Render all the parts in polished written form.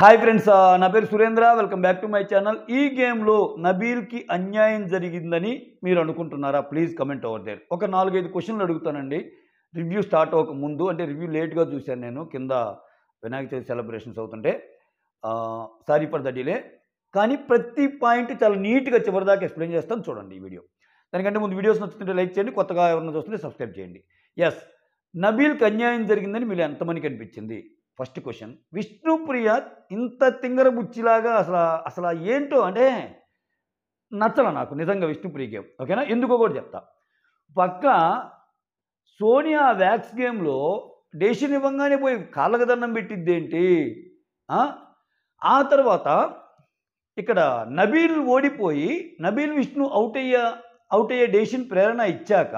Hi friends, నా పేరు Surendra. Welcome back to my channel. ఈ గేమ్లో నబీల్కి అన్యాయం జరిగిందని మీరు అనుకుంటున్నారా? Please comment over there. ఒక 4-5 క్వశ్చన్లు అడుగుతానండి. రివ్యూ స్టార్ట్ అవ్వక ముందు, అంటే రివ్యూ లేట్గా చూశాను నేను, కింద వినాయక చవితి సెలబ్రేషన్స్ అవుతుంటే. Sorry for the delay. కానీ ప్రతి పాయింట్ చాలా నీట్గా చివరిదాకా ఎక్స్ప్లెయిన్ చేస్తాను, చూడండి ఈ వీడియో. దానికంటే ముందు వీడియోస్ నచ్చుతుంటే లైక్ చేయండి, కొత్తగా ఎవరైనా చూస్తుంటే సబ్స్క్రైబ్ చేయండి. ఎస్, నబీల్కి అన్యాయం జరిగిందని మీరు ఎంతమందికి అనిపించింది? First question. విష్ణుప్రియ ఇంత తింగర బుచ్చిలాగా అసలు ఏంటో అంటే నచ్చల నాకు నిజంగా విష్ణుప్రియ గేమ్. ఓకేనా? ఎందుకో కూడా చెప్తా. పక్క సోనియా వ్యాక్స్ గేమ్లో డెసిషన్ ఇవ్వగానే పోయి కాళ్ళకు దండం పెట్టిద్దేంటి? ఆ తర్వాత ఇక్కడ నబీల్ ఓడిపోయి నబీల్ విష్ణు అవుట్ అయ్యే డెసిషన్ ప్రేరణ ఇచ్చాక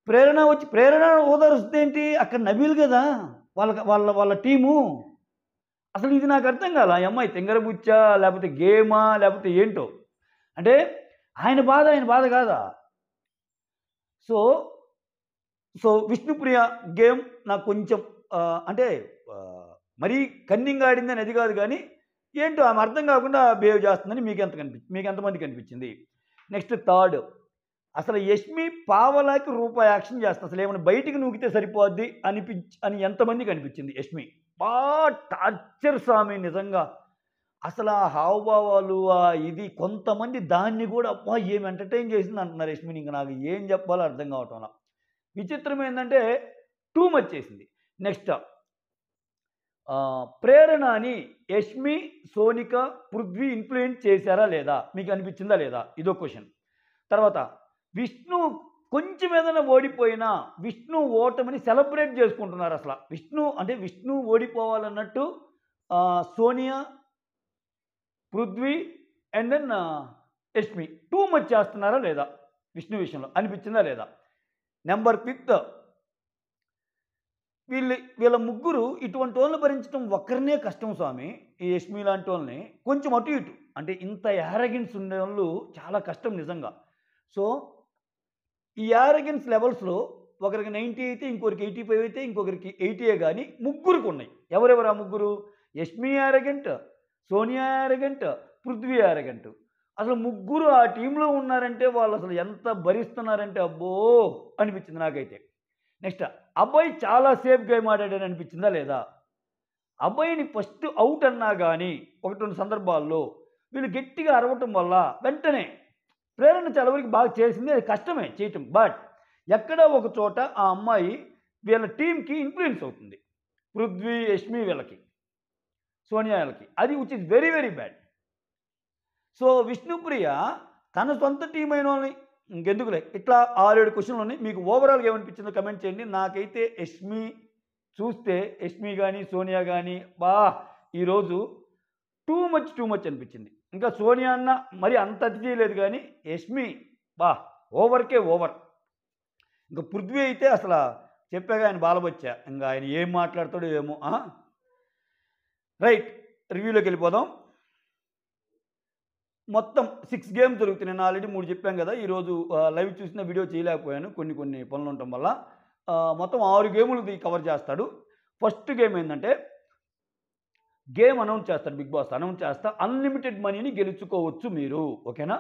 ప్రేరణ వచ్చి ప్రేరణ ఓదారుస్తుందేంటి? అక్కడ నబీల్ కదా వాళ్ళ టీము. అసలు ఇది నాకు అర్థం కాల. ఆ అమ్మాయి తింగరబుచ్చా, లేకపోతే గేమా, లేకపోతే ఏంటో. అంటే ఆయన బాధ కాదా? సో సో విష్ణుప్రియ గేమ్ నాకు కొంచెం అంటే మరీ కన్నింగ్ ఆడిందని అది కాదు, కానీ ఏంటో ఆమె అర్థం కాకుండా బిహేవ్ చేస్తుందని మీకు ఎంతమందికి కనిపించింది? నెక్స్ట్ థర్డ్, అసలు యష్మి పావలాకి రూపాయి యాక్షన్ చేస్తుంది. అసలు ఏమైనా బయటికి నూకితే సరిపోద్ది అని ఎంతమందికి అనిపించింది? యష్మి టార్చర్ స్వామి నిజంగా. అసలు ఆ హావభావాలు ఇది కొంతమంది దాన్ని కూడా అబ్బా ఏమి ఎంటర్టైన్ చేసింది అంటున్నారు యష్మిని. ఇంకా నాకు ఏం చెప్పాలో అర్థం కావటంలా. విచిత్రం ఏంటంటే టూ మచ్ చేసింది. నెక్స్ట్ ప్రేరణని యష్మి, సోనిక, పృథ్వీ ఇన్ఫ్లుయెన్స్ చేశారా లేదా? మీకు అనిపించిందా లేదా? ఇదో క్వశ్చన్. తర్వాత విష్ణు కొంచెం ఏదైనా ఓడిపోయినా విష్ణు ఓటమిని సెలబ్రేట్ చేసుకుంటున్నారు. అసలు విష్ణు ఓడిపోవాలన్నట్టు Sonia, Prithvi and then Yashmi too much చేస్తున్నారా లేదా విష్ణు విషయంలో? అనిపించిందా లేదా? నెంబర్ 5, వీళ్ళ ముగ్గురు ఇటువంటి వాళ్ళని భరించడం ఒక్కరినే కష్టం స్వామి. ఈ యష్మి లాంటి వాళ్ళని కొంచెం అటు ఇటు అంటే ఇంత యారగెన్స్ ఉండే వాళ్ళు చాలా కష్టం నిజంగా. సో ఈ యారగెన్స్ లెవెల్స్లో ఒకరికి 90 అయితే, ఇంకొకరికి 85 అయితే, ఇంకొకరికి 80 కానీ ముగ్గురికి ఉన్నాయి. ఎవరెవరు ఆ ముగ్గురు? Yashmi arrogant, Sonia arrogant, Prithvi arrogant. అసలు ముగ్గురు ఆ టీంలో ఉన్నారంటే వాళ్ళు అసలు ఎంత భరిస్తున్నారంటే అబ్బో అనిపించింది నాకైతే. నెక్స్ట్ అబ్బాయి చాలా సేఫ్ గేమ్ ఆడాడని అనిపించిందా లేదా? అబ్బాయిని ఫస్ట్ అవుట్ అన్నా కానీ 1-2 సందర్భాల్లో వీళ్ళు గట్టిగా అరవటం వల్ల వెంటనే ప్రేరణ చాలా వరకు బాగా చేసింది. అది కష్టమే చేయటం, బట్ ఎక్కడో ఒక చోట ఆ అమ్మాయి వీళ్ళ టీంకి ఇన్ఫ్లుయెన్స్ అవుతుంది. పృథ్వీ, యష్మి వీళ్ళకి, సోనియా వీళ్ళకి. అది which is very very bad. So Vishnupriya తన సొంత టీం అయిన వాళ్ళని ఇంకెందుకులే. ఇట్లా 6-7 క్వశ్చన్లు ఉన్నాయి. మీకు ఓవరాల్గా ఏమనిపించిందో కమెంట్ చేయండి. నాకైతే యష్మి కానీ సోనియా కానీ ఈరోజు టూ మచ్ అనిపించింది. ఇంకా సోనియా అన్న మరి అంత అతి చేయలేదు, కానీ యష్మి ఓవర్కే ఓవర్. ఇంకా పృథ్వీ అయితే అసలు చెప్పాక ఆయన బాలబచ్చా, ఇంకా ఆయన ఏం మాట్లాడతాడో ఏమో. రైట్, రివ్యూలోకి వెళ్ళిపోదాం. మొత్తం 6 గేమ్స్ జరుగుతున్నాయి. నేను ఆల్రెడీ 3 చెప్పాను కదా. ఈరోజు లైవ్ చూసిన వీడియో చేయలేకపోయాను, కొన్ని పనులు ఉండటం వల్ల. మొత్తం 6 గేములు కవర్ చేస్తాడు. ఫస్ట్ గేమ్ ఏంటంటే గేమ్ అనౌన్స్ చేస్తాడు, బిగ్ బాస్ అనౌన్స్ చేస్తా అన్లిమిటెడ్ మనీని గెలుచుకోవచ్చు మీరు, ఓకేనా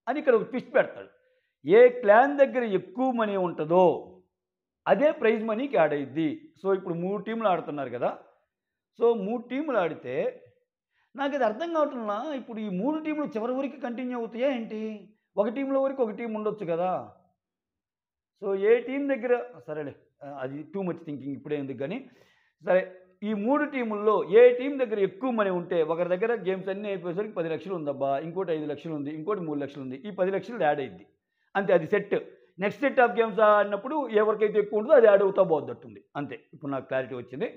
అని ఇక్కడ ఒక ట్విస్ట్ పెడతాడు. ఏ క్లాన్ దగ్గర ఎక్కువ మనీ ఉంటుందో అదే ప్రైజ్ మనీకి యాడ్ అయ్యిద్ది. సో ఇప్పుడు 3 టీంలు ఆడుతున్నారు కదా. సో 3 టీంలు ఆడితే నాకు అది అర్థం కావట్లా. ఇప్పుడు ఈ 3 టీంలు చివరి వరకు కంటిన్యూ అవుతాయా ఏంటి? ఒక టీంలో వరకు ఒక టీం ఉండొచ్చు కదా. సో ఏ టీం దగ్గర సరేలే, అది టూ మచ్ థింకింగ్ ఇప్పుడే ఎందుకు కానీ. సరే, ఈ 3 టీముల్లో ఏ టీం దగ్గర ఎక్కువ మనీ ఉంటే, ఒకరి దగ్గర గేమ్స్ అన్నీ అయిపోయేసరికి 10 లక్షలు ఉందబ్బా, ఇంకోటి 5 లక్షలు ఉంది, ఇంకోటి 3 లక్షలు ఉంది, ఈ 10 లక్షలు యాడ్ అయ్యిద్ది అంతే. అది set. Next set of games ఆడినప్పుడు ఎవరికైతే ఎక్కువ ఉంటుందో అది యాడ్ అవుతా పోద్దట్టుంది అంతే. ఇప్పుడు నాకు క్లారిటీ వచ్చింది.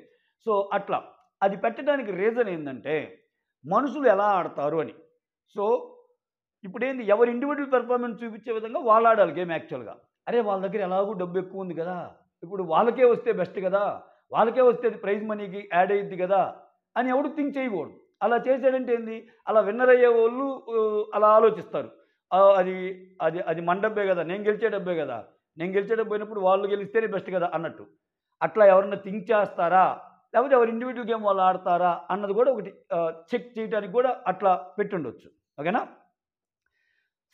సో అట్లా అది పెట్టడానికి రీజన్ ఏంటంటే మనుషులు ఎలా ఆడతారు అని. సో ఇప్పుడు ఏంది, ఎవరి ఇండివిజువల్ పెర్ఫార్మెన్స్ చూపించే విధంగా వాళ్ళు ఆడాలి గేమ్ యాక్చువల్గా. అరే వాళ్ళ దగ్గర ఎలాగో డబ్బు ఎక్కువ ఉంది కదా, ఇప్పుడు వాళ్ళకే వస్తే బెస్ట్ కదా, వాళ్ళకే వస్తే అది ప్రైజ్ మనీకి యాడ్ అయ్యిద్ది కదా అని ఎవడు థింక్ చేయకూడదు. అలా చేసాడంటే ఏంది, అలా విన్నర్ అయ్యే వాళ్ళు అలా ఆలోచిస్తారు. అది అది అది మన డబ్బే కదా, నేను గెలిచే డబ్బే కదా, నేను గెలిచే డబ్బు అయినప్పుడు వాళ్ళు గెలిస్తేనే బెస్ట్ కదా అన్నట్టు. అట్లా ఎవరన్నా థింక్ చేస్తారా లేకపోతే ఎవరు ఇండివిజువల్ గేమ్ వాళ్ళు ఆడతారా అన్నది కూడా ఒకటి చెక్ చేయడానికి కూడా అట్లా పెట్టుండొచ్చు. ఓకేనా?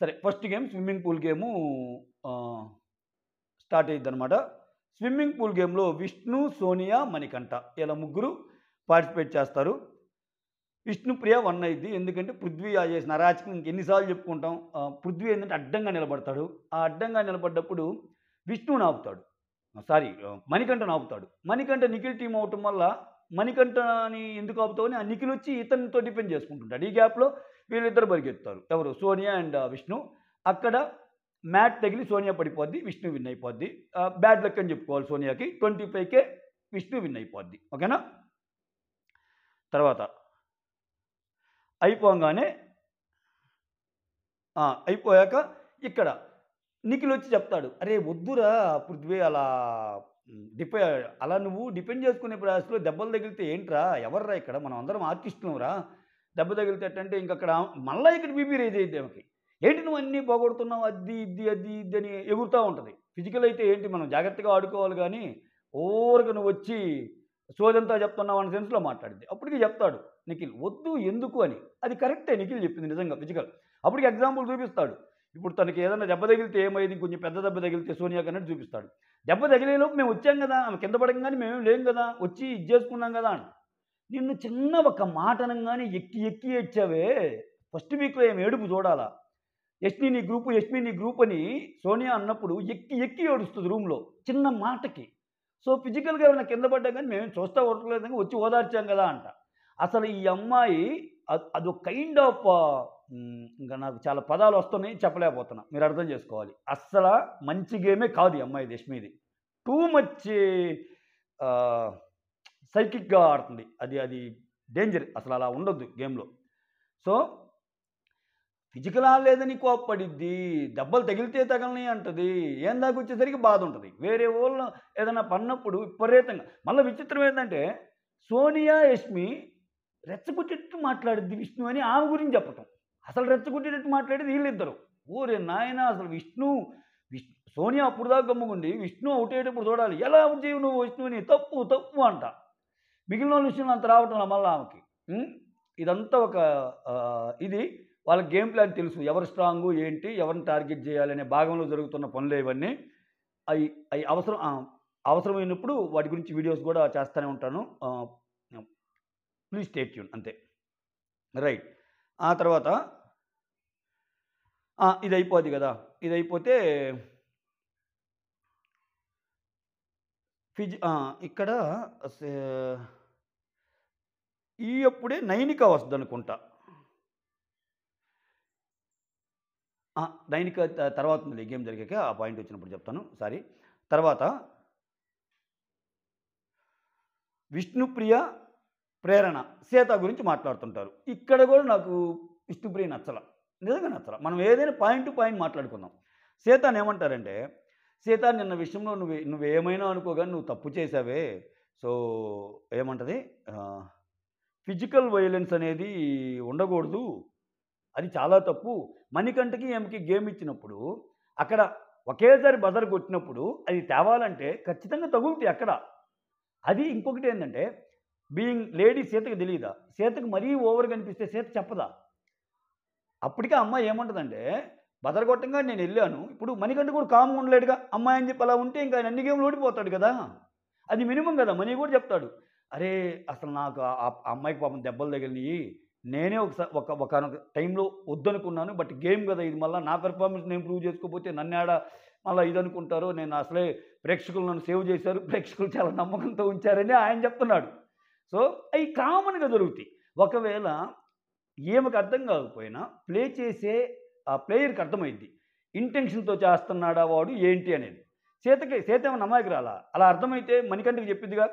సరే, first game swimming pool game start అయ్యిద్దనమాట. స్విమ్మింగ్ పూల్ గేమ్లో విష్ణు, సోనియా, మణికంఠ ఇలా ముగ్గురు పార్టిసిపేట్ చేస్తారు. విష్ణుప్రియ 1 అయ్యిద్ది. ఎందుకంటే పృథ్వీ చేసిన అరాచకం ఇంకెన్నిసార్లు చెప్పుకుంటాం. పృథ్వీ ఏంటంటే అడ్డంగా నిలబడతాడు. ఆ అడ్డంగా నిలబడ్డప్పుడు విష్ణువుని ఆపుతాడు. సారీ, మణికంఠను ఆపుతాడు. మణికంఠ నిఖిల్ టీం అవటం వల్ల మణికంఠని ఎందుకు ఆపుతావు అని ఆ నిఖిల్ వచ్చి ఇతనితో డిఫెండ్ చేసుకుంటుంటాడు. ఈ గ్యాప్లో వీళ్ళిద్దరు పరిగెత్తారు. ఎవరు? సోనియా అండ్ విష్ణు. అక్కడ మ్యాట్ తగిలి సోనియా పడిపోద్ది, విష్ణు విన్ అయిపోద్ది. బ్యాడ్ లక్ అని చెప్పుకోవాలి సోనియాకి. 25K విష్ణు విన్ అయిపోద్ది. ఓకేనా? తర్వాత అయిపోగానే అయిపోయాక ఇక్కడ నిఖిల్ వచ్చి చెప్తాడు, అరే వద్దురా పృథ్వీ అలా నువ్వు డిపెండ్ చేసుకునే ప్రయాసంలో దెబ్బలు తగిలితే ఏంట్రా, ఎవర్రా ఇక్కడ, మనం అందరం ఆర్టిస్టులరా, దెబ్బ తగిలితే అంటే ఇంకక్కడ మళ్ళీ ఇక్కడ బీపీ రేజ్ అయ్యింది ఆమెకి. ఏంటి నువ్వు అన్నీ పోగొడుతున్నావు, అది ఇది అని ఎగురుతూ ఉంటుంది. ఫిజికల్ అయితే ఏంటి, మనం జాగ్రత్తగా ఆడుకోవాలి, కానీ ఓవర్గా నువ్వు వచ్చి సోదంతా చెప్తున్నావు అన్న సెన్స్లో మాట్లాడింది. అప్పటికి చెప్తాడు నిఖిల్, వద్దు ఎందుకు అని. అది కరెక్టే నిఖిల్ చెప్పింది నిజంగా ఫిజికల్. అప్పటికి ఎగ్జాంపుల్ చూపిస్తాడు. ఇప్పుడు తనకి ఏదైనా దెబ్బ తగిలితే ఏమైంది, కొంచెం పెద్ద దెబ్బ తగిలితే సోనియా కన్నట్టు చూపిస్తాడు. దెబ్బ తగిలేలోపు మేము వచ్చాం కదా, ఆమె కింద పడగానే మేమేం లేం కదా, వచ్చి ఇది చేసుకున్నాం కదా అని. నిన్ను చిన్న ఒక మాట అనగానే ఎక్కి ఏడ్చావే, ఫస్ట్ వీక్లో ఏమి ఏడుపు చూడాలా. యష్మి నీ గ్రూప్ అని సోనియా అన్నప్పుడు ఎక్కి ఏడుస్తుంది రూమ్లో చిన్న మాటకి. సో ఫిజికల్గా ఏమైనా కింద పడ్డా కానీ మేము చూస్తా ఉండలేదు, వచ్చి ఓదార్చాం కదా అంట. అసలు ఈ అమ్మాయి అదొక కైండ్ ఆఫ్ ఇంకా నాకు చాలా పదాలు వస్తున్నాయి, చెప్పలేకపోతున్నా, మీరు అర్థం చేసుకోవాలి. అస్సలు మంచి గేమే కాదు ఈ అమ్మాయి యష్మిది. టూ మచ్ సైకిక్గా ఆడుతుంది. అది డేంజర్, అసలు అలా ఉండొద్దు గేమ్లో. సో ఫిజికల్ ఆడలేదని కోప్పడిద్ది, దెబ్బలు తగిలితే తగలని అంటది, ఏం దాకా వచ్చేసరికి బాధ ఉంటుంది. వేరే వాళ్ళు ఏదైనా పడినప్పుడు విపరీతంగా. మళ్ళీ విచిత్రం ఏంటంటే సోనియా యష్మి రెచ్చగొట్టేట్టు మాట్లాడిద్ది విష్ణు అని ఆమె గురించి చెప్పటం. అసలు రెచ్చగొట్టేటట్టు మాట్లాడేది వీళ్ళిద్దరు. ఓరే నాయన, అసలు సోనియా అప్పుడు దాకా గమ్ముకుండి విష్ణు అవుట్ అయ్యేటప్పుడు చూడాలి, ఎలా అవుట్ చేయవు నువ్వు విష్ణుని, తప్పు అంట. మిగిలిన వాళ్ళ విషయంలో అంత రావటంలో మళ్ళీ ఆమెకి. ఇదంతా ఒక ఇది వాళ్ళ గేమ్ ప్లాన్ తెలుసు, ఎవరు స్ట్రాంగు ఏంటి, ఎవరిని టార్గెట్ చేయాలనే భాగంలో జరుగుతున్న పనులు ఇవన్నీ. అవి అవసరమైనప్పుడు వాటి గురించి వీడియోస్ కూడా చేస్తూనే ఉంటాను. ప్లీజ్ స్టే ట్యూన్, అంతే. రైట్. ఆ తర్వాత ఇది అయిపోద్ది కదా, ఇది అయిపోతే ఇక్కడ అప్పుడే నైనిక వస్తుంది అనుకుంటా. నైనిక తర్వాత ఉంది గేమ్ జరిగాక, ఆ పాయింట్ వచ్చినప్పుడు చెప్తాను, సారీ. తర్వాత విష్ణుప్రియ, ప్రేరణ, సీత గురించి మాట్లాడుతుంటారు. ఇక్కడ కూడా నాకు విష్ణుప్రియ నిజంగా నచ్చల. మనం ఏదైనా పాయింట్ టు పాయింట్ మాట్లాడుకుందాం. సీతని ఏమంటారంటే, సీత నిన్న విషయంలో నువ్వేమైనా అనుకోగానే నువ్వు తప్పు చేసావే. సో ఏమంటది, ఫిజికల్ వైలెన్స్ అనేది ఉండకూడదు, అది చాలా తప్పు. మణికంఠకి ఆమెకి గేమ్ ఇచ్చినప్పుడు అక్కడ ఒకేసారి బజర్ కొట్టినప్పుడు అది తేవాలంటే ఖచ్చితంగా తగులుతాయి అక్కడ. అది ఇంకొకటి ఏంటంటే, బీయింగ్ లేడీ సీతకి తెలియదా, సీతకు మరీ ఓవర్ కనిపిస్తే సీత చెప్పదా. అప్పటికే అమ్మాయి ఏమంటుందంటే, బజర్ కొట్టంగా నేను వెళ్ళాను, ఇప్పుడు మణికంఠ కూడా కామ్గా ఉండలేడుగా, అమ్మాయి అని చెప్పి అలా ఉంటే ఇంకా ఆయన అన్ని గేమ్లు ఓడిపోతాడు కదా, అది మినిమం కదా. మనీ కూడా చెప్తాడు, అరే అసలు నాకు ఆ అమ్మాయికి పాపం దెబ్బలు తగిలినాయి, నేనే ఒక టైంలో వద్దనుకున్నాను, బట్ గేమ్ కదా ఇది, మళ్ళీ నా పెర్ఫార్మెన్స్ నేను ప్రూవ్ చేసుకోకపోతే నన్ను ఆడ మళ్ళీ ఇది అనుకుంటారు, నేను అసలే ప్రేక్షకులు నన్ను సేవ్ చేశారు, ప్రేక్షకులు చాలా నమ్మకంతో ఉంచారని ఆయన చెప్తున్నాడు. సో అవి కామన్గా జరుగుతాయి. ఒకవేళ ఏమకు అర్థం కాకపోయినా ప్లే చేసే ఆ ప్లేయర్కి అర్థమైద్ది ఇంటెన్షన్తో చేస్తున్నాడా వాడు ఏంటి అనేది. సీత ఏమన్నా అమ్మాయికి రాలా, అలా అర్థమైతే మణికంఠకి చెప్పిద్దిగా,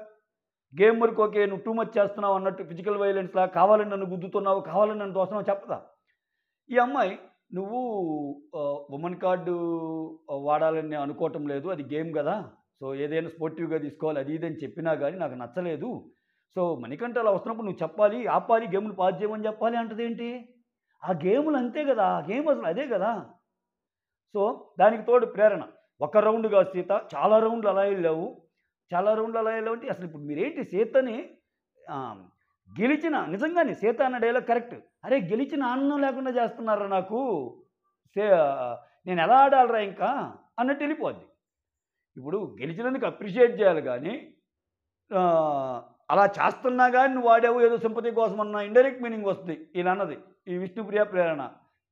గేమ్ వరకు ఓకే నువ్వు టూ మచ్ చేస్తున్నావు అన్నట్టు, ఫిజికల్ వైలెన్స్లా కావాలని నన్ను గుద్దుతున్నావు, కావాలని నన్ను తోస్తున్నావు చెప్పదా. ఈ అమ్మాయి నువ్వు ఉమెన్ కార్డు వాడాలని అనుకోవటం లేదు, అది గేమ్ కదా, సో ఏదైనా స్పోర్టివ్గా తీసుకోవాలి అది ఇదని చెప్పినా కానీ నాకు నచ్చలేదు. సో మణికంఠ అలా వస్తున్నప్పుడు నువ్వు చెప్పాలి, ఆపాలి, గేములు పాస్ చేయమని చెప్పాలి అంటది ఏంటి. ఆ గేములు అంతే కదా, ఆ గేమ్ అసలు అదే కదా. సో దానికి తోడు ప్రేరణ, ఒక రౌండ్ కాదు సీత, చాలా రౌండ్లు అలా వెళ్ళావు, చాలా రౌండ్లు అలా ఎలా ఉంటాయి. అసలు ఇప్పుడు మీరేంటి సీతని గెలిచిన నిజంగానే సీత అన్న డైలాగ్ కరెక్ట్. అరే గెలిచిన ఆనందం లేకుండా చేస్తున్నారా నాకు. సే నేను ఎలా ఆడాలిరా ఇంకా అన్నట్టు వెళ్ళిపోద్ది. ఇప్పుడు గెలిచినందుకు అప్రిషియేట్ చేయాలి కానీ అలా చేస్తున్నా కానీ నువ్వు వాడావు ఏదో సింపతి కోసం అన్న ఇండైరెక్ట్ మీనింగ్ వస్తుంది ఇలా అన్నది ఈ విష్ణుప్రియ ప్రేరణ.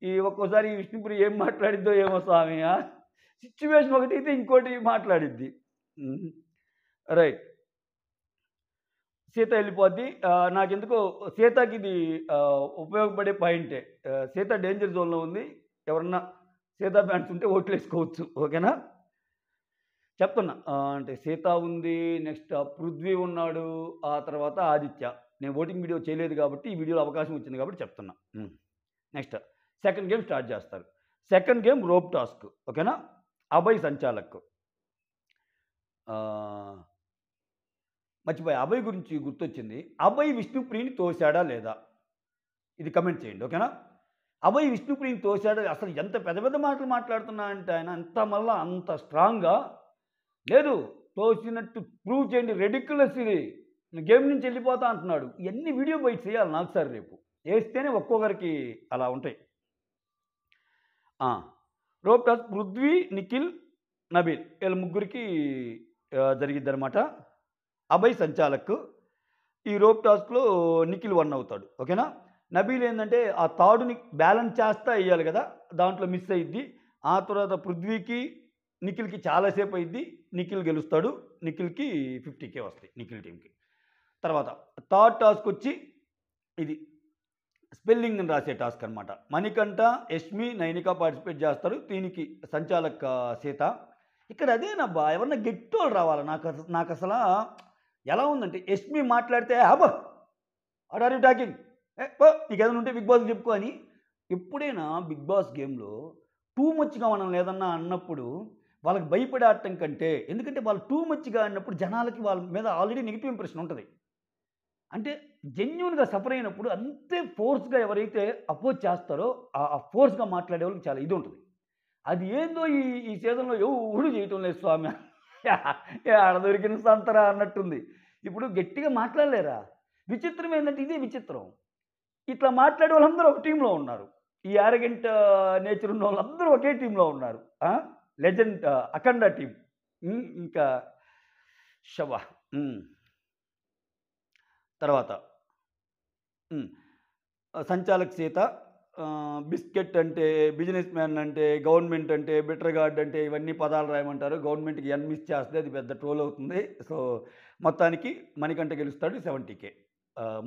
ఈ ఒక్కోసారి ఈ విష్ణుప్రియ ఏం మాట్లాడిద్దో ఏమో స్వామి. సిచ్యువేషన్ ఒకటి అయితే ఇంకోటి మాట్లాడిద్ది. రైట్. సీత వెళ్ళిపోద్ది. నాకెందుకో సీతకి ఇది ఉపయోగపడే పాయింటే. సీత డేంజర్ జోన్లో ఉంది. ఎవరన్నా సీతా ఫ్యాన్స్ ఉంటే ఓట్లు వేసుకోవచ్చు. ఓకేనా? చెప్తున్నా. అంటే సీత ఉంది, నెక్స్ట్ పృథ్వీ ఉన్నాడు, ఆ తర్వాత ఆదిత్య. నేను ఓటింగ్ వీడియో చేయలేదు కాబట్టి ఈ వీడియోలో అవకాశం వచ్చింది కాబట్టి చెప్తున్నా. నెక్స్ట్ సెకండ్ గేమ్ స్టార్ట్ చేస్తారు. Second game rope task. ఓకేనా? అభయ్ సంచాలక్. మర్చిపోయా, అభయ్ గురించి గుర్తొచ్చింది. అభయ్ విష్ణుప్రియని తోశాడా లేదా? ఇది కమెంట్ చేయండి. ఓకేనా? అభయ్ విష్ణుప్రియని తోశాడా? అసలు ఎంత పెద్ద పెద్ద మాటలు మాట్లాడుతున్నా అంటే ఆయన మళ్ళా అంత స్ట్రాంగ్గా లేదు, తోసినట్టు ప్రూవ్ చేయండి, రెడిక్యులస్ ఇది, గేమ్ నుంచి వెళ్ళిపోతా అంటున్నాడు. ఇవన్నీ వీడియో బయట చేయాలి నాకు సార్ రేపు. వేస్తేనే ఒక్కొక్కరికి అలా ఉంటాయి. రోప్ టాస్ పృథ్వీ, నిఖిల్, నబీల్ వీళ్ళ ముగ్గురికి జరిగిద్ది అనమాట. అభయ్ సంచాలక్. ఈ రోప్ టాస్క్లో నిఖిల్ 1 అవుతాడు. ఓకేనా? నబీల్ ఏంటంటే ఆ తాడుని బ్యాలెన్స్ చేస్తా వేయాలి కదా, దాంట్లో మిస్ అయ్యిద్ది. ఆ తర్వాత పృథ్వీకి నిఖిల్కి చాలాసేపు అయ్యిద్ది. నిఖిల్ గెలుస్తాడు. నిఖిల్కి 50K వస్తాయి నిఖిల్ టీంకి. తర్వాత థర్డ్ టాస్క్ వచ్చి ఇది స్పెల్లింగ్ రాసే టాస్క్ అనమాట. మణికంఠ, యష్మి, నైనిక పార్టిసిపేట్ చేస్తారు. దీనికి సంచాలక్ సీత. ఇక్కడ అదేనబ్బా, ఎవరన్నా గెట్టోళ్ళు రావాలి. నాకు అసలు ఎలా ఉందంటే యష్మి మాట్లాడితే అబ్బా వాట్ ఆర్ యూ టాకింగ్, నీకు ఏదైనా ఉంటే బిగ్ బాస్ చెప్పుకో అని. ఎప్పుడైనా బిగ్ బాస్ గేమ్లో టూ మచ్గా మనం లేదన్నా అన్నప్పుడు వాళ్ళకి భయపడే ఆడటం కంటే, ఎందుకంటే వాళ్ళు టూ మచ్గా అన్నప్పుడు జనాలకి వాళ్ళ మీద ఆల్రెడీ నెగిటివ్ ఇంప్రెషన్ ఉంటుంది. అంటే జెన్యున్గా సఫర్ అయినప్పుడు అంతే ఫోర్స్గా ఎవరైతే అపోజ్ చేస్తారో ఆ ఫోర్స్గా మాట్లాడే వాళ్ళకి చాలా ఇది ఉంటుంది. అది ఏందో ఈ సీజన్లో ఎవడు చేయటం లేదు స్వామి. ఆడ దొరికిన సంతరా అన్నట్టుంది. ఇప్పుడు గట్టిగా మాట్లాడలేరా? విచిత్రం ఏంటంటే ఇదే విచిత్రం, ఇట్లా మాట్లాడే వాళ్ళందరూ ఒక టీంలో ఉన్నారు. ఈ యారగెంట్ నేచర్ ఉన్న వాళ్ళందరూ ఒకే టీంలో ఉన్నారు. లెజెండ్ అఖండ టీం. ఇంకా శవా. తర్వాత సంచాలక్ సీత. బిస్కెట్ అంటే, బిజినెస్ మ్యాన్ అంటే, గవర్నమెంట్ అంటే, బెటర్ గార్డ్ అంటే ఇవన్నీ పదాలు రాయమంటారు. గవర్నమెంట్కి ఎన్ మిస్ చేస్తే అది పెద్ద ట్రోల్ అవుతుంది. సో మొత్తానికి మణికంఠ గెలుస్తాడు 70K.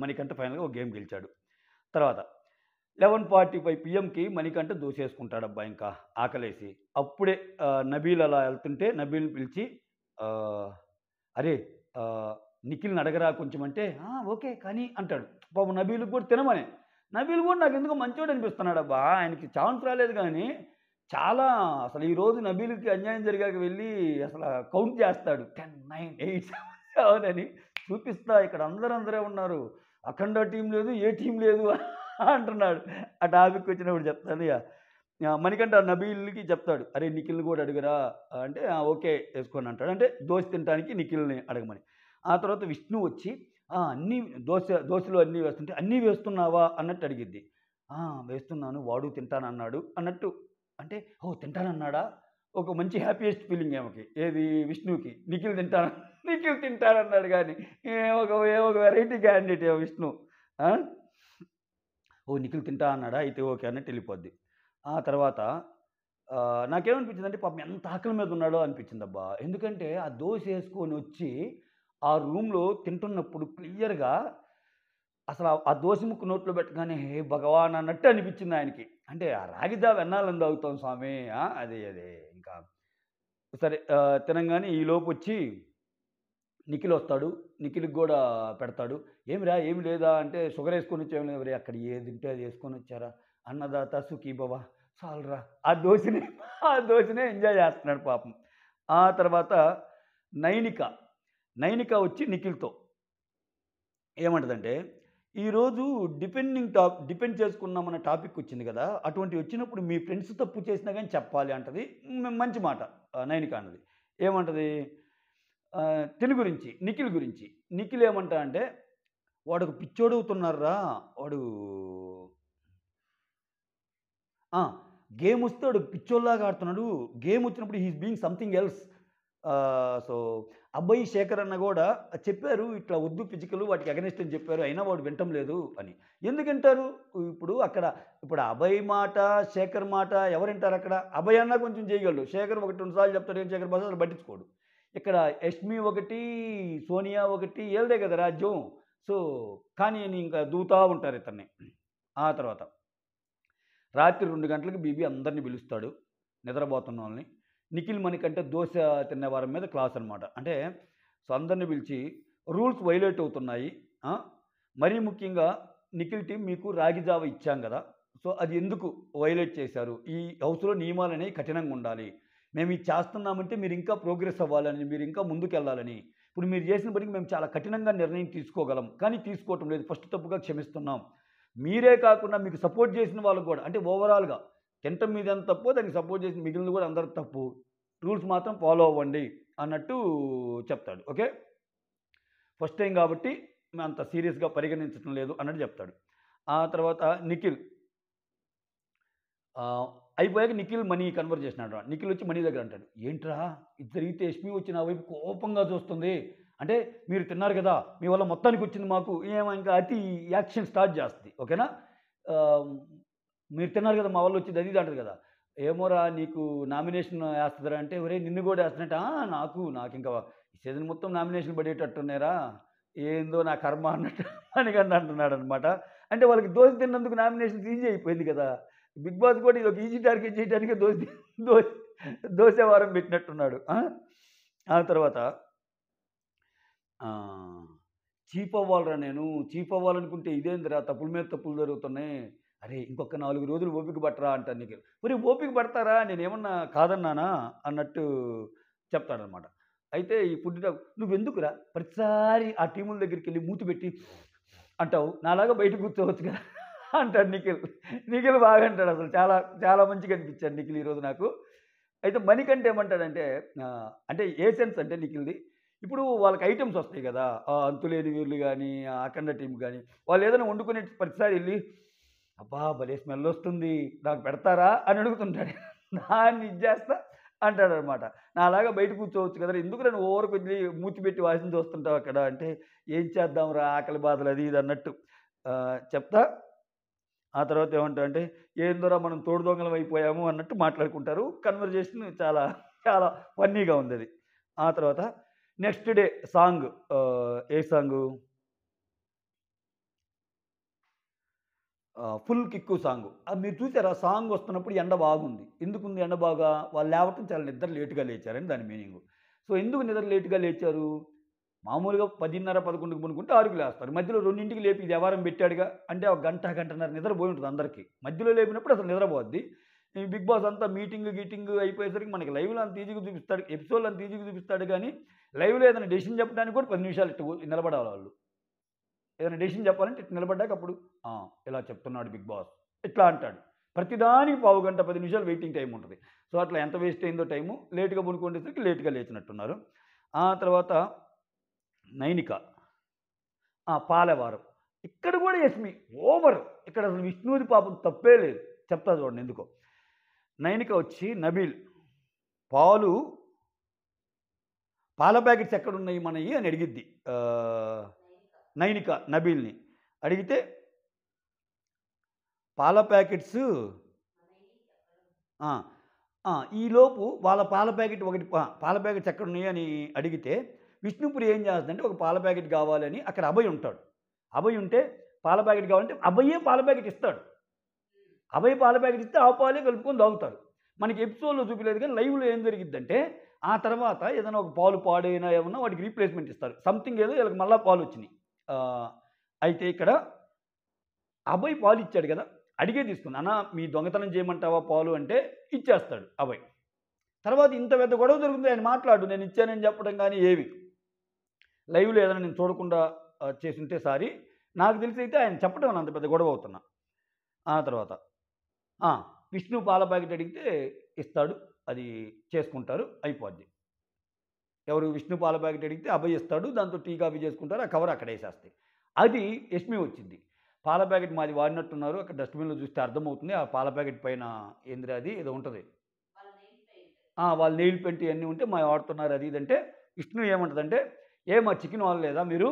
మణికంఠ ఫైనల్గా ఒక గేమ్ గెలిచాడు. తర్వాత 11:45 PM మణికంఠ దూసేసుకుంటాడబ్బా ఇంకా ఆకలేసి. అప్పుడే నబీల్ అలా వెళ్తుంటే నబీల్ని పిలిచి అరే నిఖిల్ని అడగరా కొంచెం అంటే ఓకే కానీ అంటాడు. పాపం నబీల్కి కూడా తినమని. నబీల్ కూడా నాకు ఎందుకో మంచోడు అనిపిస్తున్నాడు అబ్బా. ఆయనకి ఛాన్స్ రాలేదు కానీ చాలా అసలు ఈరోజు నబీల్కి అన్యాయం జరిగాక వెళ్ళి అసలు కౌంట్ చేస్తాడు 10, 9, 8, 7 అని చూపిస్తా. ఇక్కడ అందరే ఉన్నారు, అఖండ టీం లేదు, ఏ టీం లేదు అంటున్నాడు. ఆ టాపిక్ వచ్చినప్పుడు చెప్తాను. మణికంఠ నబీల్కి చెప్తాడు, అరే నిఖిల్ని కూడా అడుగురా అంటే ఓకే వేసుకొని అంటాడు. అంటే దోశ తినడానికి నిఖిల్ని అడగమని. ఆ తర్వాత విష్ణు వచ్చి అన్నీ దోశలు అన్నీ వేస్తుంటే అన్నీ వేస్తున్నావా అన్నట్టు అడిగిద్ది. వేస్తున్నాను, వాడు తింటానన్నాడు అన్నట్టు. అంటే తింటానన్నాడా? ఒక మంచి హ్యాపీయెస్ట్ ఫీలింగ్ ఏమకి, ఏది విష్ణుకి. నిఖిల్ తింటానన్నాడు కానీ ఒక వెరైటీ క్యాండిడేట్ విష్ణు. నిఖిల్ తింటా అన్నాడా, అయితే ఓకే అన్నట్టు వెళ్ళిపోద్ది. ఆ తర్వాత నాకేమనిపించింది అంటే పాపం ఎంత ఆకలి మీద ఉన్నాడో అనిపించింది అబ్బా. ఎందుకంటే ఆ దోశ వేసుకొని వచ్చి ఆ రూమ్లో తింటున్నప్పుడు క్లియర్గా అసలు ఆ దోశ ముక్కు నోట్లో పెట్టగానే హే భగవాన్ అన్నట్టు అనిపించింది ఆయనకి. అంటే ఆ రాగిదా వెన్నాలని తాగుతాం స్వామి. అదే ఇంకా సరే తినంగానే ఈలోపు వచ్చి నిఖిల్ వస్తాడు. నిఖిల్కి కూడా పెడతాడు. ఏమిరా ఏమి లేదా అంటే షుగర్ వేసుకొని వచ్చేమి లేదు. అక్కడ ఏది తింటే అది వేసుకొని వచ్చారా, అన్నదాత సుఖీభవ చాలరా. ఆ దోశనే ఎంజాయ్ చేస్తున్నాడు పాపం. ఆ తర్వాత నైనిక వచ్చి నిఖిల్తో ఏమంటదంటే, ఈరోజు డిపెండ్ చేసుకున్నామన్న టాపిక్ వచ్చింది కదా, అటువంటి వచ్చినప్పుడు మీ ఫ్రెండ్స్ తప్పు చేసినా కానీ చెప్పాలి అంటది. మంచి మాట నైనిక అన్నది. ఏమంటది, తిని గురించి నిఖిల్ గురించి. నిఖిల్ ఏమంటా అంటే, వాడు ఒక పిచ్చోడవుతున్నాడురా వాడు. ఆ! గేమొస్తే వాడు పిచ్చోల్లాగా ఆడుతున్నాడు. గేమొచ్చినప్పుడు he is being something else. So, అబ్బాయి శేఖర్ అన్న గూడా చెప్పారు. ఇట్లా వద్దు ఫిజికల్ వాటికి అగెనిస్ట్ అని చెప్పారు. అయినా వాడు వినటం లేదు అని. ఎందుకింటారు? ఇప్పుడు అభయ్ మాట, శేఖర్ మాట ఎవరింటారక్కడ? అభయ్ అన్న కొంచెం చేయగలడు. శేఖర్ 1, 2 సార్లు చెప్తాడు. ఏం శేఖర్ భాష అసలు పట్టించుకోడు. ఇక్కడ యష్మి ఒకటి, సోనియా ఒకటి ఈళ్ళదే కదా రాజ్యం. సో, కానీ ఇంకా దూతా ఉంటారు ఇతన్ని. ఆ తర్వాత రాత్రి 2 గంటలకు బీబీ అందరిని పిలుస్తాడు. నిద్రపోతున్నోళ్ళని. నిఖిల్ మణికంటే దోస తినే వారి మీద క్లాస్ అనమాట. అంటే సో, అందరిని పిలిచి రూల్స్ వైలేట్ అవుతున్నాయి. ఆ! మరీ ముఖ్యంగా నిఖిల్ టీమ్ మీకు రాగి జావ ఇచ్చాం గదా! సో, అది ఎందుకు వైలేట్ చేశారు? ఈ హౌస్‌లో నియమాలనేవి కఠినంగా ఉండాలి. మేము ఇది చేస్తున్నామంటే మీరు ఇంకా ప్రోగ్రెస్ అవ్వాలని, మీరు ఇంకా ముందుకెళ్ళాలని. ఇప్పుడు మీరు చేసిన పనికి మేము చాలా కఠినంగా నిర్ణయం తీసుకోగలం. కానీ తీసుకోవటం లేదు. ఫస్ట్ తప్పుగా క్షమిస్తున్నాం. మీరే కాకుండా మీకు సపోర్ట్ చేసిన వాళ్ళకి గూడా అంటే ఓవరాల్‌గా తినటం మీదెంత తప్పో దానికి సపోర్ట్ చేసిన మిగిలినది కూడా అందరికి తప్పు. రూల్స్ మాత్రం ఫాలో అవ్వండి అన్నట్టు చెప్తాడు. ఓకే. ఫస్ట్ టైం కాబట్టి మేము అంత సీరియస్‌గా పరిగణించటం లేదు అన్నట్టు చెప్తాడు. ఆ తర్వాత నిఖిల్ అయిపోయాక నిఖిల్ మనీ కన్వర్జేషన్ అంటాడు. నిఖిల్ వచ్చి మనీ దగ్గర అంటాడు. "ఏంట్రా ఇది జరిగితే యష్మి వచ్చి నా వైపు కోపంగా చూస్తుంది. అంటే మీరు తిన్నారు కదా! మీ వల్ల మొత్తానికి వచ్చింది మాకు." ఇంకా అతి యాక్షన్ స్టార్ట్ చేస్తది. ఓకేనా? ఆహ్, "మీరు తిన్నారు కదా! మా వల్ల వచ్చింది" అది ఇది అంటది కదా! "ఏమోరా నీకు నామినేషన్ ఏస్తదిరా" అంటే, "ఒరేయ్ నిన్ను కూడా ఏస్తనంటే" నాకింకా ఈ సీజన్ మొత్తం నామినేషన్ పడేటట్టున్నాయిరా. ఏందో నా కర్మ అన్నట్టు మణికంఠ అంటున్నాడనమాట. అంటే వాళ్ళకి దోస తిన్నందుకు నామినేషన్స్ ఈజీ అయిపోయింది కదా! బిగ్ బాస్ కూడా ఇదొక ఈజీ టార్గెట్ చేయడానికి దోస దోసే వారం పెట్టినట్టున్నాడు. ఆ తర్వాత ఆహ్, చీఫ్ అవ్వాలిరా నేను. చీఫ్ అవ్వాలనుకుంటే ఇదేందిరా తప్పుల మీద తప్పులు జరుగుతున్నాయి. అరే! ఇంకొక 4 రోజులు ఓపిక పట్టరా అంటాను నిఖిల్. ఒరేయ్! ఓపిక పడతారా? నేనేమన్నా కాదన్నానా? అన్నట్టు చెప్తాడనమాట. అయితే ఈ ఫుడ్ నువ్వెందుకురా ప్రతిసారి ఆ టీముల దగ్గరికెళ్ళి మూతి పెట్టి అంటావు. నాలాగా బయట కూర్చోవచ్చు కదా! అంటాడు నిఖిల్. నిఖిల్ బాగా అంటాడసలు. చాలా చాలా మంచిగా అనిపించాడు నిఖిల్ ఈరోజు నాకు. అయితే మణికంఠ ఏమంటాడంటే అంటే ఏ సెన్స్ అంటే నిఖిల్‌ది, ఇప్పుడు వాళ్ళకి ఐటెమ్స్ వస్తాయి గదా! అంతులేని వీరులు గాని, అఖండ టీమ్ గాని, వాళ్ళేదైనా వండుకునే ప్రతిసారి ఎళ్లి, "అబ్బా! భలే స్మెల్లొస్తుంది. నాకు పెడతారా?" అని అడుగుతుంటాడు. దాన్ని ఇది చేస్తా అంటాడనమాట. నాలాగా బయట కూర్చోవచ్చు కదరా! ఎందుకురా నువ్వు ఓవరకొచ్చి మూతి పెట్టి వాసన చూస్తుంటావు అక్కడ అంటే, "ఏం చేద్దాంరా ఆకలి బాధలు" అది ఇది అన్నట్టు చెప్తా ఆ తర్వాత ఏమంటాడంటే, "ఏందోరా మనం తోడు దొంగలం అయిపోయాము" అన్నట్టు మాట్లాడుకుంటారు. కన్వర్జేషన్ చాలా చాలా ఫన్నీగా ఉందది. ఆ తర్వాత నెక్స్ట్ డే సాంగ్ ఏ సాంగు? 'Full kick' song. అది మీరు చూసారా? సాంగ్ వస్తున్నప్పుడు ఎండ బాగుంది. ఎందుకుంది ఎండ బాగా? వాళ్ళు లేవటం చాలా నిద్ర లేట్‌గా లేచారని దాని మీనింగు. సో, ఎందుకు నిద్ర లేట్‌గా లేచారు? మామూలుగా 10:30, 11కి పనుకుంటే 6కి లేస్తారు. మధ్యలో 2కి లేపి ఇది యవారం పెట్టాడుగా. అంటే ఒక గంట, గంటన్నర నిద్రపోయి ఉంటది అందరికి. మధ్యలో లేపినప్పుడు అసలు నిద్రపోద్ది. ఈ బిగ్ బాస్ అంతా మీటింగ్ అయిపోయేసరికి మనకి లైవ్‌లో అంత ఈజీగా చూపిస్తాడు. ఎపిసోడ్‌లో అంత ఈజీగా చూపిస్తాడు గానీ, లైవ్‌లో ఏదైనా డెసిషన్ చెప్పడానికి కూడా 10 నిమిషాలు ఇట్ట నిలబడాలి వాళ్ళు. ఏదైనా డెసిషన్ చెప్పాలంటే ఇట్ట నిలబడ్డాక అప్పుడు ఆ! ఇలా చెప్తున్నాడు బిగ్ బాస్. ఇట్లా అంటాడు. ప్రతిదానికి పావుగంట, 10 నిమిషాలు వెయిటింగ్ టైమ్ ఉంటది. సో, అట్లా ఎంత వేస్ట్ అయిందో టైము. లేట్‌గా పడుకునేసరికి లేట్‌గా లేచినట్టున్నారు. ఆ తర్వాత నైనిక. పాలెవారం. ఇక్కడ గూడా యష్మి ఓవర్. ఇక్కడ అసలు విష్ణుది పాపం తప్పే లేదు. చెప్తా చూడండి ఎందుకో. నైనిక వచ్చి నబీల్ పాలు పాల ప్యాకెట్స్ ఎక్కడున్నయి మనయి అని అడిగిద్ది. నైనిక నబీల్‌ని. అడిగితే పాల ప్యాకెట్స్ ఆ! ఈలోపు వాళ్ళ పాల ప్యాకెట్ ఒకటి పాల ప్యాకెట్స్ ఎక్కడున్నాయి అని అడిగితే, విష్ణుప్రియ ఏం చేస్తదంటే ఒక పాల ప్యాకెట్ కావాలని అక్కడ అభయ్ ఉంటాడు. అభయ్ ఉంటే పాల ప్యాకెట్ కావాలంటే అభయే పాల ప్యాకెట్ ఇస్తాడు. అభయ్ పాల ప్యాకెట్ ఇస్తే ఆ పాలే కలుపుకొని తాగుతారు. మనకి ఎపిసోడ్‌లో చూపియలేదు కానీ లైవ్‌లో ఏం జరిగిద్దంటే, ఆ తర్వాత ఏదైనా ఒక పాలు పాడైనా ఏమన్నా వాటికి రీప్లేస్‌మెంట్ ఇస్తారు. సంథింగ్ ఏదో ఈళ్ళకి మళ్ళా పాలొచ్చినియి. అయితే ఇక్కడ అభయ్ పాలిచ్చాడు గదా! అడిగే తీసుకుంది. "అన్న మీ దొంగతనం చేయమంటావా పాలు" అంటే ఇచ్చేస్తాడు అభయ్. తర్వాత ఇంత పెద్ద గొడవ జరుగుతుంది. ఆయన మాట్లాడు. నేను ఇచ్చానని చెప్పడం గాని ఏవి. లైవ్‌లో ఏదైనా నేను చూడకుండా చేసుంటే సారీ. నాకు తెలిసైతే ఆయన చెప్పడం వల్ల అంత పెద్ద గొడవ అవుతున్నా. ఆ తర్వాత ఆ! విష్ణు పాల ప్యాకెట్ అడిగితే ఇస్తాడు. అది చేసుకుంటారు. అయిపోద్ది. ఎవరు విష్ణు పాల ప్యాకెట్ అడిగితే అభయ్ ఇస్తాడు. దాంతో టీ, కాఫీ చేసుకుంటారు. ఆ కవర్ అక్కడ ఏసేస్తాయి. అది యష్మి వచ్చింది. పాల ప్యాకెట్ మాది వాడినట్టున్నారు. అక్కడ డస్ట్‌బిన్‌లో చూస్తే అర్థమవుతుంది. ఆ పాల ప్యాకెట్ పైన ఏందిరా అది ఏదో ఉంటది. వాళ్ళ నెయిల్ పెయింట్ ఇయన్నీ ఉంటే మాయి వాడుతున్నారు అది ఇది అంటే, విష్ణు ఏమంటదంటే, "ఏమ్మా చికెన్ వాడలేదా మీరు?"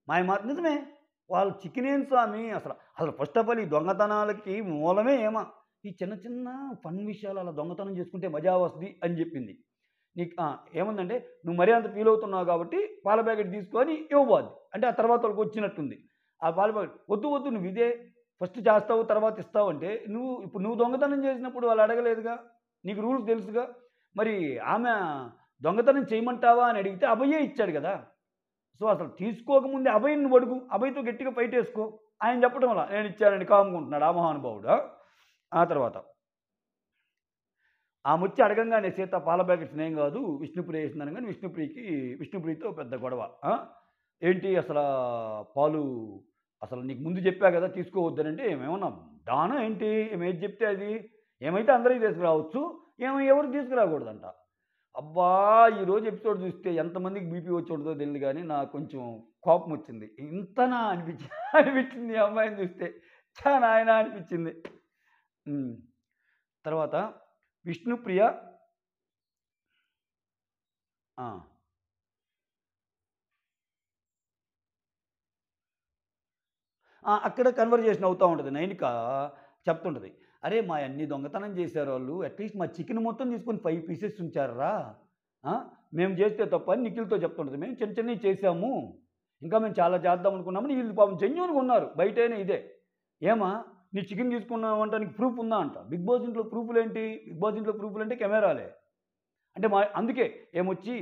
మాయి మాట నిజమే. వాళ్ళు చికెన్ ఏం స్వామి అసలు ఫస్ట్ ఆఫ్ ఆల్ ఈ దొంగతనాలకి మూలమే ఏమ. ఈ చిన్న చిన్న ఫన్ విషయాలు అలా దొంగతనం చేసుకుంటే మజా వస్తది అని చెప్పింది. నీకు ఏముందంటే, "నువ్వు మరీ అంత ఫీల్ అవుతున్నావు కాబట్టి పాల ప్యాకెట్ తీసుకో" అని ఇవ్వబోద్ది. అంటే ఆ తర్వాత వాళ్ళకొచ్చినట్టుంది. ఆ పాల ప్యాకెట్ "వద్దు వద్దు నువ్వు ఇదే ఫస్ట్ చేస్తావు తర్వాత ఇస్తావు" అంటే, నువ్వు దొంగతనం చేసినప్పుడు వాళ్ళు అడగలేదుగా. నీకు రూల్స్ తెలుసుగా. మరి ఆమె దొంగతనం చేయమంటావా అని అడిగితే అభయే ఇచ్చాడు గదా! సో, అసలు తీసుకోకముందే అభయ్‌ని నువ్వు అడుగు. అభయ్‌తో గట్టిగా ఫైట్ ఏసుకో. ఆయన చెప్పడం వల్ల నేనిచ్చానని కామ్‌గా ఉంటున్నాడు ఆ మహానుభావుడు. ఆ తర్వాత ఆమొచ్చి అడగంగానే సీత పాల ప్యాకెట్స్ నేను గాదు విష్ణుప్రియ ఏసింది అనంగానే విష్ణుప్రియతో పెద్ద గొడవ. ఏంటి అసలా పాలు అసలు నీకు ముందు చెప్పా గదా! తీసుకోవద్దనంటే ఏమేమన్నా డానా ఏంటి? ఈమె ఏది చెప్తే అది. ఏమైతే అందరికి తీసుకురావచ్చు. ఎవరు తీసుకురాకూడదంట. అబ్బా! ఈరోజు ఎపిసోడ్ చూస్తే ఎంతమందికి బీపీ వచ్చుంటదో తెలీదు గానీ, నాకు కొంచెం కోపమొచ్చింది. ఇంతనా అనిపించింది ఈ అమ్మాయిని చూస్తే. ఛ! నాయనా అనిపించింది. హ్మ్. తర్వాత విష్ణుప్రియ ఆ! అక్కడ కన్వర్జేషన్ అవుతా ఉంటది. నైనిక చెప్తుంటది. "అరే! మాయన్ని దొంగతనం చేశారోళ్ళు. అట్‌లీస్ట్ మా చికెన్ మొత్తం తీసుకొని 5 పీసెస్ ఉంచారురా. ఆ! మేము చేస్తే తప్ప" అని నిఖిల్‌తో చెప్తుంటది. "మేము చిన్న చిన్నయి చేశాము. ఇంకా మేము చాలా చేద్దాం అనుకున్నామని" ఈళ్ళు పాపం జెన్యూన్‌గా ఉన్నారు. బయటైనా ఇదే. "ఏమ్మా! నీ చికెన్ తీసుకున్నావంటానికి ప్రూఫ్ ఉందా" అంట. బిగ్ బాస్ ఇంట్లో ప్రూఫ్‌లేంటి? బిగ్ బాస్ ఇంట్లో ప్రూఫ్‌లంటే కెమెరాలే. అంటే అందుకే ఏమొచ్చి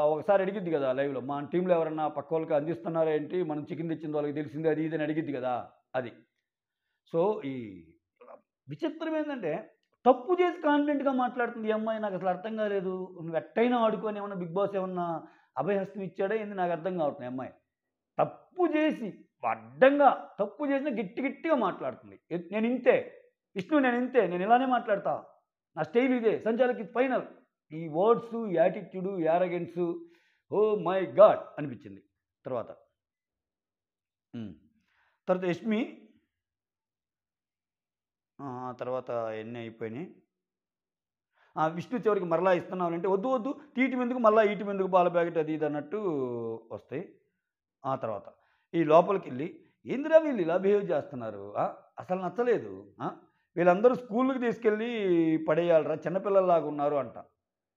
ఒకసారి అడిగిద్ది గదా! లైవ్‌లో. మన టీమ్‌లో ఎవరన్నా పక్కోళ్ళకి అందిస్తున్నారా ఏంటి? మనం చికెన్ తెచ్చింది వాళ్ళకి తెలిసింది అది ఇది అని అడిగిద్ది గదా! అది. సో, ఈ విచిత్రమేందంటే తప్పు చేసి కాన్ఫిడెంట్‌గా మాట్లాడుతుంది ఈ అమ్మాయి. నాకసలు అర్థం కాలేదు. నువ్వు ఎట్టైనా ఆడుకొని ఏమన్నా బిగ్ బాస్ ఏమన్నా అభయహస్తం ఇచ్చాడా ఏంది నాకు అర్థం కావట్లే ఈ అమ్మాయి. తప్పు చేసి అడ్డంగా తప్పు చేసినా గట్టి గట్టిగా మాట్లాడుతుంది. నేనింతే. విష్ణు నేనింతే. నేను ఇలానే మాట్లాడతా. నా స్టైల్ ఇదే. సంచాలక్ ఇది ఫైనల్. ఈ వర్డ్సు, ఈ యాటిట్యూడు, ఈ యారగెన్సు ఓహ్ మై గాడ్! అనిపించింది. తర్వాత హ్మ్. తర్వాత యష్మి తర్వాత అయన్నీ అయిపోయినాయి. విష్ణు చివరికి మరలా ఇస్తున్నానంటే, "వద్దు వద్దు తీయటమెందుకు మళ్ళా ఈయటమెందుకు పాల ప్యాకెట్" అది ఇది అన్నట్టు వస్తాయి. ఆ తర్వాత ఈ లోపలికెళ్ళి, "ఏందిరా వీళ్ళు ఇలా బిహేవ్ చేస్తున్నారు? అసలు నచ్చలేదు. ఆ! వీళ్ళందరూ స్కూలుకి తీసుకెళ్ళి పడేయాలిరా చిన్నపిల్లల్లాగా ఉన్నారు" అంట.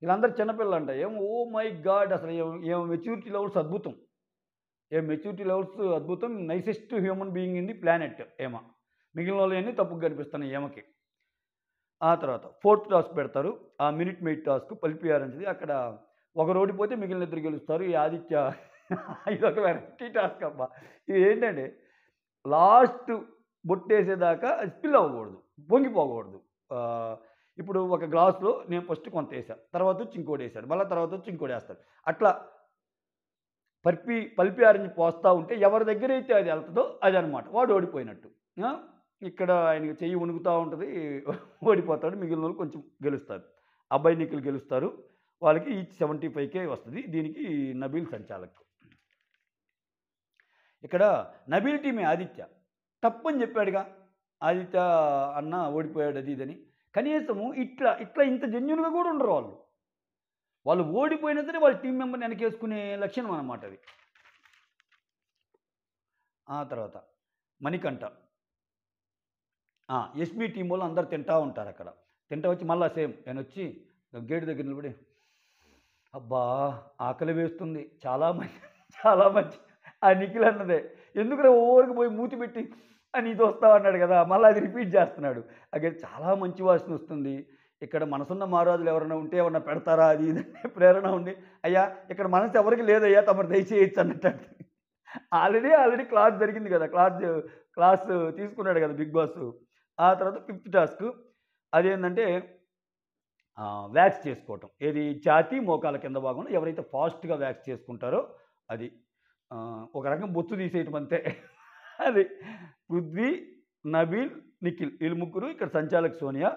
వీళ్ళందరూ చిన్నపిల్లలంట. Oh my god! అసలు ఈమె మెచ్యూరిటీ లెవెల్స్ అద్భుతం. మెచ్యూరిటీ లెవెల్స్ అద్భుతం. Nicest human being in the planet ఈమ. మిగిలినోళ్ళయన్నీ తప్పుగా కనిపిస్తున్నాయి ఈమెకి. ఆ తర్వాత ఫోర్త్ టాస్క్ పెడతారు. ఆ మినిట్ మెయిడ్ టాస్క్ పల్పియారంటిది. అక్కడ ఒకరు ఓడిపోతే మిగిలిన ఇద్దరు గెలుస్తారు. ఈ ఆదిత్య ఇదొక వెరైటీ టాస్క్ అబ్బా! ఇది ఏంటంటే లాస్ట్ బొట్టేసేదాకా అది స్పిల్ అవ్వకూడదు. పొంగిపోకూడదు. ఆహ్, ఇప్పుడు ఒక గ్లాస్‌లో నేను ఫస్ట్ కొంతేసా. తర్వాతొచ్చి ఇంకోటేసాడు. మళ్ళా తర్వాతొచ్చి ఇంకోటేస్తాడు. అట్లా పల్పి ఆరెంజ్ పోస్తా ఉంటే ఎవరి దగ్గరైతే అది ఎళ్తదో అదనమాట. వాడు ఓడిపోయినట్టు. ఆ! ఇక్కడ ఆయనకి చెయ్యి వణుకుతా ఉంటది. ఓడిపోతాడు. మిగిలినోళ్ళు కొంచెం గెలుస్తారు. అబ్బాయి, నిఖిల్ గెలుస్తారు. వాళ్ళకి ఈచ్ 75,000 వస్తది. దీనికి నబీల్ సంచాలక్. ఇక్కడ నబీల్ టీమే ఆదిత్య. తప్పని చెప్పాడుగా. ఆదిత్య అన్న ఓడిపోయాడు అది ఇదని. కనీసము ఇట్లా ఇంత జెన్యూన్‌గా కూడా ఉండరు వాళ్ళు. వాళ్ళు ఓడిపోయినా సరే వాళ్ళ టీమ్ మెంబర్‌ని వెనకేసుకునే లక్షణం అన్నమాట అది. ఆ తర్వాత మణికంఠ. ఎస్‌బీ టీమోళ్ళు అందరూ తింటా ఉంటారక్కడ. తింటా వచ్చి మళ్ళా సేమ్ నేనొచ్చి గేట్ దగ్గర నిలబడి, "అబ్బా! ఆకలి వేస్తుంది. చాలా మంచి" ఆ నిఖిల్ అన్నదే. "ఎందుకురా ఊరికి పోయి మూతి పెట్టి అని చూస్తావు" అన్నాడు కదా! మళ్ళా అది రిపీట్ చేస్తున్నాడు. చాలా మంచి వాసనొస్తుంది. ఇక్కడ మనసున్న మహారాజులు ఎవరైనా ఉంటే ఏమన్నా పెడతారా? అది ఇది అని ప్రేరణ ఉండి, "అయ్యా! ఇక్కడ మనసు ఎవరికీ లేదయ్యా తమరు దయచేయొచ్చు" అన్నట్టు. ఆల్రెడీ క్లాస్ జరిగింది కదా! క్లాస్ తీసుకున్నాడు కదా! Bigg Boss. ఆ తర్వాత ఫిఫ్త్ టాస్క్ అదేంటంటే వ్యాక్స్ చేసుకోవటం. ఏది ఛాతీ, మోకాళ్ళ కింద భాగంలో ఎవరైతే ఫాస్ట్‌గా వ్యాక్స్ చేసుకుంటారో అది. ఒక రకం బొచ్చు తీసేయటం అంతే. అది. పృథ్వీ, నబీల్, నిఖిల్ వీళ్ళు ముగ్గురు ఇక్కడ సంచాలక్ సోనియా.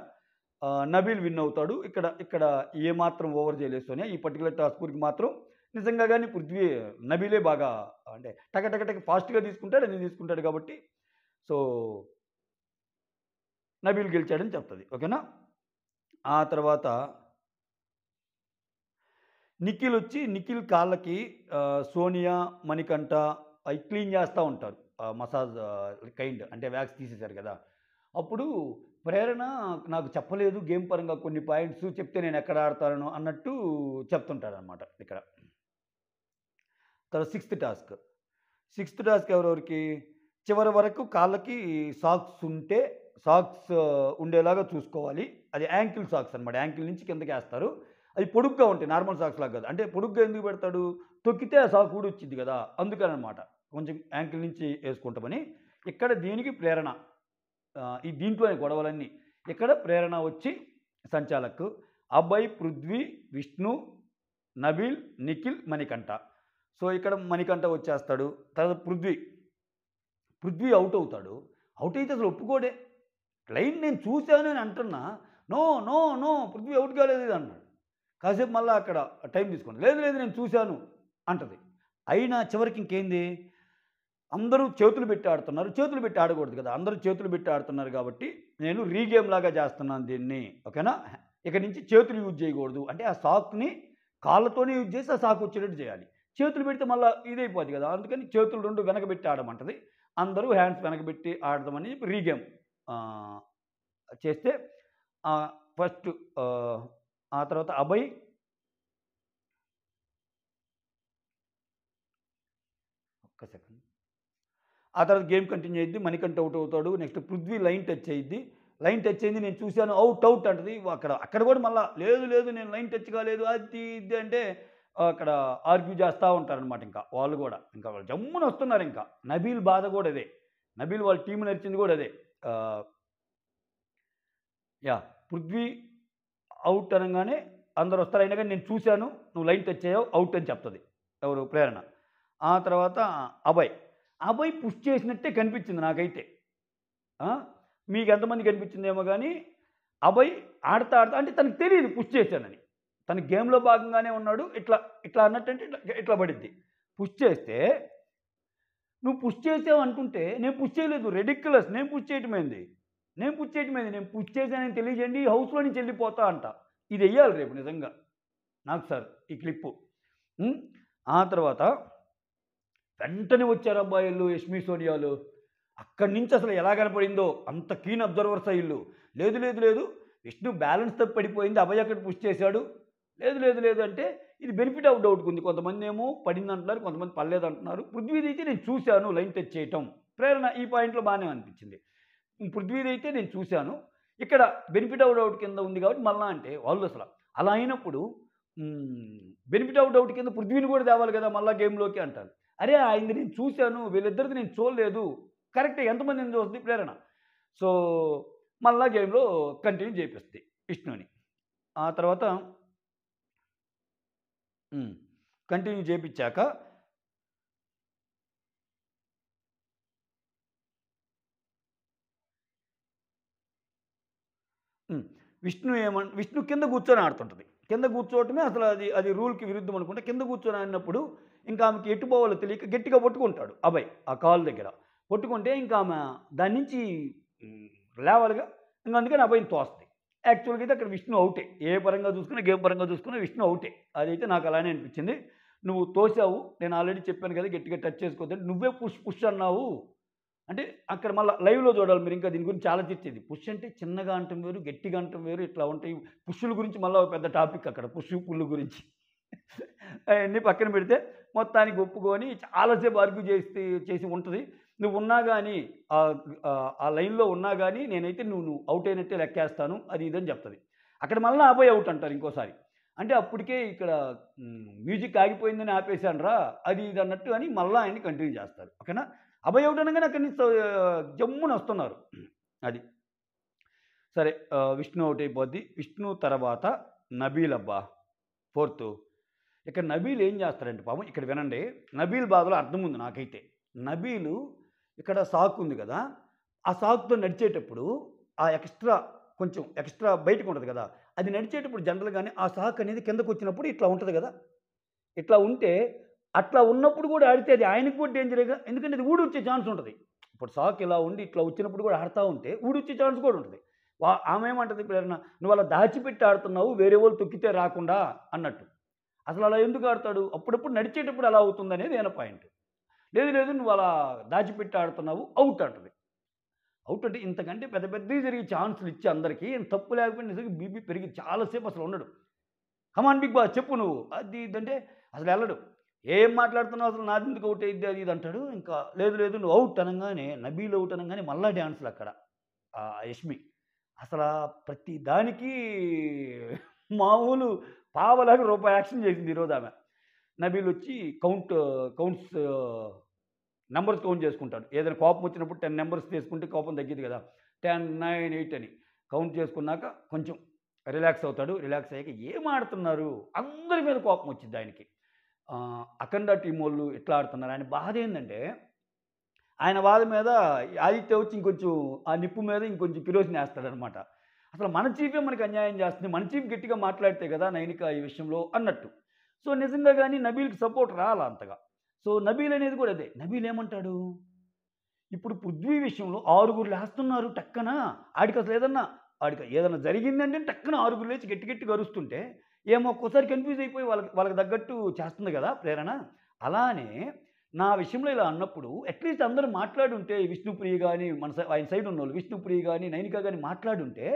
నబీల్ విన్ అవుతాడు. ఇక్కడ ఇక్కడ ఏమాత్రం ఓవర్ చేయలేదు సోనియా. ఈ పర్టికులర్ టాస్క్‌కి మాత్రం నిజంగా గాని పృథ్వీ నబీలే బాగా అంటే టక టక టక ఫాస్ట్‌గా తీసుకుంటాడు. అన్నీ తీసుకుంటాడు కాబట్టి సో, నబీల్ గెలిచాడని చెప్తది. ఓకేనా? ఆ తర్వాత నిఖిల్ కాళ్ళకి సోనియా, మణికంఠ అయి క్లీన్ చేస్తా ఉంటారు. మసాజ్ కైండ్ అంటే వ్యాక్స్ తీసేశారు కదా! అప్పుడు ప్రేరణ నాకు చెప్పలేదు గేమ్ పరంగా కొన్ని పాయింట్స్ చెప్తే నేను ఎక్కడ ఆడతానో అన్నట్టు చెప్తుంటాడనమాట ఇక్కడ. తర్వాత సిక్స్త్ టాస్క్ ఎవరెవరికి? చివరి వరకు కాళ్ళకి సాక్స్ ఉండేలాగా చూసుకోవాలి. అది యాంకిల్ సాక్స్ అనమాట. యాంకిల్ నుంచి కిందకేస్తారు. అది పొడుగ్గా ఉంటాయి. నార్మల్ సాక్స్ లాగా కాదు. అంటే పొడుగ్గా ఎందుకు పెడతాడు? తొక్కితే ఆ సాక్ ఊడొచ్చిద్ది కదా! అందుకననమాట. కొంచెం యాంకిల్ నుంచి ఏసుకుంటామని. ఇక్కడ దీనికి ప్రేరణ. ఈ దీంట్లోనే గొడవలన్నీ. ఇక్కడ ప్రేరణ వచ్చి సంచాలక్. అభయ్, పృథ్వీ, విష్ణు, నబీల్, నిఖిల్, మణికంఠ. సో, ఇక్కడ మణికంఠ వచ్చేస్తాడు. తర్వాత పృథ్వీ అవుట్ అవుతాడు. అవుట్ అయితే అసలు ఒప్పుకోడే. లైన్ నేను చూశాను అని అంటున్నా. No, no, no Prithvi out కాలేదు ఇది అన్నాడు. కాసేపు మళ్ళీ అక్కడ టైం తీసుకోండి. లేదు లేదు నేను చూశాను అంటది. అయినా చివరికి ఇంకేంది? అందరూ చేతులు పెట్టి ఆడుతున్నారు. చేతులు పెట్టి ఆడకూడదు కదా! అందరూ చేతులు పెట్టి ఆడుతున్నారు కాబట్టి నేను రీగేమ్ లాగా చేస్తున్నాను దీన్ని. ఓకేనా? ఇక నుంచి చేతులు యూజ్ చేయకూడదు. అంటే ఆ సాక్‌ని కాళ్ళతోనే యూజ్ చేసి ఆ సాక్ వచ్చేటట్టు చేయాలి. చేతులు పెడితే మళ్ళీ ఇదైపోద్ది కదా! అందుకని చేతులు 2 వెనకబెట్టి ఆడమంటది. అందరూ హ్యాండ్స్ వెనకబెట్టి ఆడదామని రీగేమ్ చేస్తే ఫస్ట్ ఆ తర్వాత అభయ్ ఒక్క సెకండ్. ఆ తర్వాత గేమ్ కంటిన్యూ అయ్యిద్ది. మణికంఠ అవుట్ అవుతాడు. నెక్స్ట్ పృథ్వీ లైన్ టచ్ అయ్యిద్ది. లైన్ టచ్ అయింది నేను చూశాను అవుట్ అంటది. అక్కడ కూడా మళ్ళా లేదు నేను లైన్ టచ్ కాలేదు అది ఇది అంటే అక్కడ ఆర్గ్యూ చేస్తూ ఉంటారనమాట. ఇంకా వాళ్ళు కూడా ఇంకా వాళ్ళు జమ్మున వస్తున్నారు. ఇంకా నబీల్ బాధ కూడా అదే. నబీల్ వాళ్ళ టీం నడిచింది కూడా అదే. పృథ్వీ అవుట్ అనగానే అందరు వస్తారు. అయినా కానీ నేను చూశాను నువ్వు లైన్ టచ్ అయ్యావు అవుట్ అని చెప్తుంది ఎవరు? ప్రేరణ. ఆ తర్వాత అభయ్ పుష్ చేసినట్టే కనిపించింది నాకైతే. మీకు ఎంతమంది కనిపించిందేమో కానీ అభయ్ ఆడతా అంటే తనకు తెలియదు పుష్ చేశానని. తన గేమ్లో భాగంగానే ఉన్నాడు. ఇట్లా అన్నట్టంటే ఇట్లా పడిద్ది. పుష్ చేస్తే నువ్వు పుష్ చేసావు అనుకుంటే నేను పుష్ చేయలేదు. రెడిక్యులస్. నేను పుష్ చేయటమైంది. నేను పుష్ చేశానని తెలియజేయండి హౌస్లో నుంచి వెళ్ళిపోతా అంట. ఇది వెయ్యాలి రేపు నిజంగా నాకు సార్ ఈ క్లిప్పు. ఆ తర్వాత వెంటనే వచ్చారు అబ్బాయిలు యష్మి సోనియాలు. అక్కడి నుంచి అసలు ఎలా కనపడిందో అంత కీన్ అబ్జర్వర్స్ అయ్యిళ్ళు. లేదు విష్ణు బ్యాలెన్స్ తప్పి పడిపోయింది. అభయ్ అక్కడ పుష్ చేశాడు. లేదు అంటే ఇది బెనిఫిట్ ఆఫ్ డౌట్కి ఉంది. కొంతమంది ఏమో పడింది అంటున్నారు, కొంతమంది పడలేదు అంటున్నారు. పృథ్వీది అయితే నేను చూశాను లైన్ టచ్ చేయటం. ప్రేరణ ఈ పాయింట్లో బాగానే అనిపించింది. పృథ్వీది అయితే నేను చూశాను. ఇక్కడ బెనిఫిట్ ఆఫ్ డౌట్ కింద ఉంది కాబట్టి మళ్ళా అంటే వాళ్ళు అసలు అలా అయినప్పుడు బెనిఫిట్ ఆఫ్ డౌట్ కింద పృథ్వీని కూడా తేవాలి కదా మళ్ళా గేమ్లోకి అంటారు. అరే ఆయనది నేను చూశాను, వీళ్ళిద్దరిది నేను చూడలేదు. కరెక్టే ఎంతమందిని చూస్తుంది ప్రేరణ. సో మళ్ళా గేమ్లో కంటిన్యూ చేపిస్తుంది విష్ణుని. ఆ తర్వాత కంటిన్యూ చేయించాక విష్ణు కింద కూర్చొని ఆడుతుంటుంది. కింద కూర్చోవటమే అసలు అది రూల్కి విరుద్ధం అనుకుంటే కింద కూర్చొని ఆడినప్పుడు ఇంకా ఆమెకి ఎటు పోవాలో తెలియక గట్టిగా పట్టుకుంటాడు అభయ్ ఆ కాలు దగ్గర. పట్టుకుంటే ఇంకా ఆమె దాని నుంచి లేవాలిగా. ఇంకా అందుకని అభయ్ని తోస్తుంది. యాక్చువల్గా అయితే అక్కడ విష్ణు అవుటే. ఏ పరంగా చూసుకున్నా గేమ్ పరంగా చూసుకున్నా విష్ణు అవుటే. అదైతే నాకు అలానే అనిపించింది. నువ్వు తోసావు, నేను ఆల్రెడీ చెప్పాను కదా గట్టిగా టచ్ చేసుకోవద్దని. నువ్వే పుష్ అన్నావు అంటే అక్కడ మళ్ళీ లైవ్లో చూడాలి మీరు. ఇంకా దీని గురించి చాలా చర్చేది. పుష్ అంటే చిన్నగా అంటం వేరు, గట్టిగా అంటం వేరు, ఇట్లా ఉంటాయి. పుష్ల గురించి మళ్ళీ పెద్ద టాపిక్ అక్కడ పుల్లు గురించి. అవన్నీ పక్కన పెడితే మొత్తానికి ఒప్పుకొని చాలాసేపు ఆర్గ్యూ చేసి ఉంటుంది. నువ్వు ఉన్నా కానీ ఆ లైన్లో ఉన్నా కానీ నేనైతే నువ్వు అవుట్ అయినట్టే లెక్కేస్తాను అది ఇదని చెప్తుంది. అక్కడ మళ్ళీ అభయ్ అవుట్ అంటారు ఇంకోసారి. అంటే అప్పటికే ఇక్కడ మ్యూజిక్ ఆగిపోయిందని ఆపేశాను రా అది ఇది అన్నట్టు అని మళ్ళీ ఆయన్ని కంటిన్యూ చేస్తారు. ఓకేనా? అభయ్ అవుట్ అనగానే అక్కడి నుంచి జమ్మున వస్తున్నారు. అది సరే. విష్ణు అవుట్ అయిపోద్ది. విష్ణు తర్వాత నబీల్ అబ్బా ఫోర్త్. ఇక్కడ నబీల్ ఏం చేస్తాడంటే పాపం ఇక్కడ వినండి. నబీల్ బాధలో అర్థం ఉంది నాకైతే. నబీలు ఇక్కడ సాక్ ఉంది కదా, ఆ సాక్తో నడిచేటప్పుడు ఆ ఎక్స్ట్రా కొంచెం ఎక్స్ట్రా బయటకు ఉంటుంది కదా, అది నడిచేటప్పుడు జనరల్గానే ఆ సాక్ అనేది కిందకు వచ్చినప్పుడు ఇట్లా ఉంటుంది కదా, ఇట్లా ఉంటే అట్లా ఉన్నప్పుడు కూడా ఆడితే అది ఆయనకు కూడా డేంజరేగా. ఎందుకంటే అది ఊడొచ్చే ఛాన్స్ ఉంటది. ఇప్పుడు సాక్ ఇలా ఉండి ఇట్లా వచ్చినప్పుడు కూడా ఆడతా ఉంటే ఊడొచ్చే ఛాన్స్ కూడా ఉంటది. ఆమె ఏమంటది ఇప్పుడు ఎవరైనా, "నువ్వు అలా దాచిపెట్టి ఆడుతున్నావు వేరే వాళ్ళు తొక్కితే రాకుండా" అన్నట్టు. అసలు అలా ఎందుకు ఆడతాడు? అప్పుడప్పుడు నడిచేటప్పుడు అలా అవుతుందనేది ఈయన పాయింట్. లేదు లేదు నువ్వు అలా దాచిపెట్టి ఆడుతున్నావు ఔట్ అంటది. ఔట్ అంటే ఇంతకంటే పెద్ద పెద్దవి జరిగే ఛాన్సులు ఇచ్చి అందరికి ఈయన తప్పు లేకపోయినా నిజంగా బీపీ పెరిగి చాలా సేపు అసలు ఉండడు. కమాన్ బిగ్ బాస్ చెప్పు నువ్వు అది ఇది అంటే అసలు ఎళ్ళడు. ఏం మాట్లాడుతున్నావు అసలు నాదెందుకు ఔట్ అయ్యిద్ది అది ఇది అంటాడు. ఇంకా లేదు లేదు నువ్వు ఔట్ అనంగానే నబీల్ ఔట్ అనంగానే మళ్ళా డాన్సులు అక్కడ. యష్మి. అసలా ప్రతి దానికి మామూలు పావలాగా రూపాయి యాక్షన్ చేసింది ఈరోజు ఆమె. నబీల్ వచ్చి కౌంట్స్ నంబర్స్ కౌంట్ చేసుకుంటాడు. ఏదైనా కోపం వచ్చినప్పుడు 10 నంబర్స్ తీసుకుంటే కోపం తగ్గిద్ది కదా! 10, 9, 8 అని కౌంట్ చేసుకున్నాక కొంచెం రిలాక్స్ అవుతాడు. రిలాక్స్ అయ్యాక ఏం ఆడుతున్నారు? అందరి మీద కోపం వచ్చిద్ది ఆయనకి. అఖండ టీమోళ్ళు ఇట్లా ఆడుతున్నారు. ఆయన బాధ ఏందంటే, ఆయన బాధ మీద ఆదిత్య వచ్చి ఇంకొంచెం ఆ నిప్పు మీద ఇంకొంచెం కిరోసిన్ ఏస్తాడనమాట. అసలు మన చీఫే మనకి అన్యాయం చేస్తుంది. మన చీఫ్ గట్టిగా మాట్లాడితే కదా నైనిక ఈ విషయంలో అన్నట్టు. సో, నిజంగా గాని నబీల్‌కి సపోర్ట్ రాలా అంతగా. సో, నబీల్ అనేది కూడా అదే. నబీల్ ఏమంటాడు? ఇప్పుడు పృథ్వీ విషయంలో ఆరుగురు లేస్తున్నారు టక్కన. ఆడికి ఏదన్నా జరిగిందంటే టక్కన ఆరుగురు లేచి గట్టి గట్టిగా అరుస్తుంటే, ఏమో ఒక్కోసారి కన్‌ఫ్యూజ్ అయిపోయి వాళ్ళకి వాళ్ళకి తగ్గట్టు చేస్తుంది గదా ప్రేరణ. అలానే నా విషయంలో ఇలా అన్నప్పుడు అట్‌లీస్ట్ అందరూ మాట్లాడుంటే విష్ణుప్రియ గాని, ఆయన సైడ్ ఉన్నోళ్ళు విష్ణుప్రియ గాని, నైనిక గాని మాట్లాడుంటే,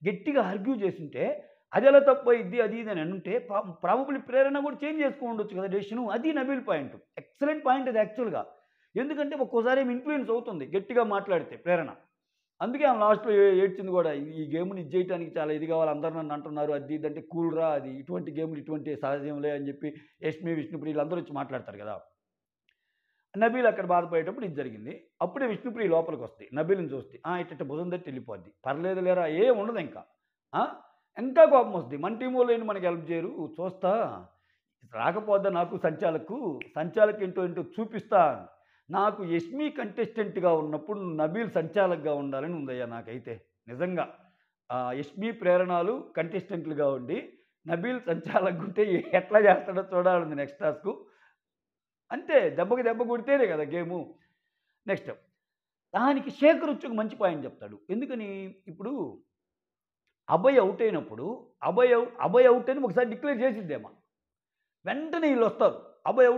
గట్టిగా ఆర్గ్యూ చేసుంటే, అదెలా తప్పయిద్ది అది ఇది అని అనుంటే ప్రాబబ్లీ ప్రేరణ కూడా చేంజ్ చేసుకోనుండొచ్చు కదా డెసిషను. అది నబీల్ పాయింట్. ఎక్సలెంట్ పాయింట్ అది యాక్చువల్‌గా. ఎందుకంటే ఒక్కోసారి ఏమో ఇన్‌ఫ్లూయెన్స్ అవుతుంది గట్టిగా మాట్లాడితే ప్రేరణ. అందుకే ఆమె లాస్ట్‌లో ఏడ్చింది గూడా. ఈ గేమ్‌ని ఇది జేయటానికి చాలా ఇది కావాలి. అందరూ నన్ను అంటున్నారు. అది ఇది అంటే కూల్‌రా అది. ఇటువంటి గేమ్‌లు ఇటువంటి సహజంలే అని జెప్పి యష్మి, విష్ణుప్రియ వీళ్ళందరూ వచ్చి మాట్లాడతారు గదా! నబీల్ అక్కడ బాధపడేటప్పుడు ఇది జరిగింది. అప్పుడే విష్ణుప్రియ లోపలికొస్తది. నబీల్‌ని చూస్తది. ఇట్టిట్ట భుజం తట్టి ఎళ్ళిపోద్ది. పర్లేదు లేరా ఏం ఉండదింకా. ఆ! ఇంకా కోపమొస్తది. మన టీమోళ్ళేంటి మనకి హెల్ప్ జేయరు. చూస్తా. రాకపోద్దా నాకు సంచాలక్ ఏంటో చూపిస్తా. నాకు యష్మి కంటెస్టెంట్‌గా ఉన్నప్పుడు నబీల్ సంచాలక్‌గా ఉండాలని ఉందయ్యా నాకైతే. నిజంగా. యష్మి, ప్రేరణలు కంటెస్టెంట్‌లుగా ఉండి, నబీల్ సంచాలక్‌గా ఉంటే ఎట్లా చేస్తాడో చూడాలుంది నెక్స్ట్ టాస్కు. అంతే దెబ్బకి దెబ్బ కొడితేనే కదా గేము. నెక్స్ట్ దానికి శేఖర్ వచ్చి ఒక మంచి పాయింట్ చెప్తాడు. ఎందుకని ఇప్పుడు అభయ్ ఔట్ అయినప్పుడు అభయ్ ఔట్ అని ఒకసారి డిక్లేర్ చేసిద్దేమో. వెంటనే ఈళ్ళొస్తారు. అభయ్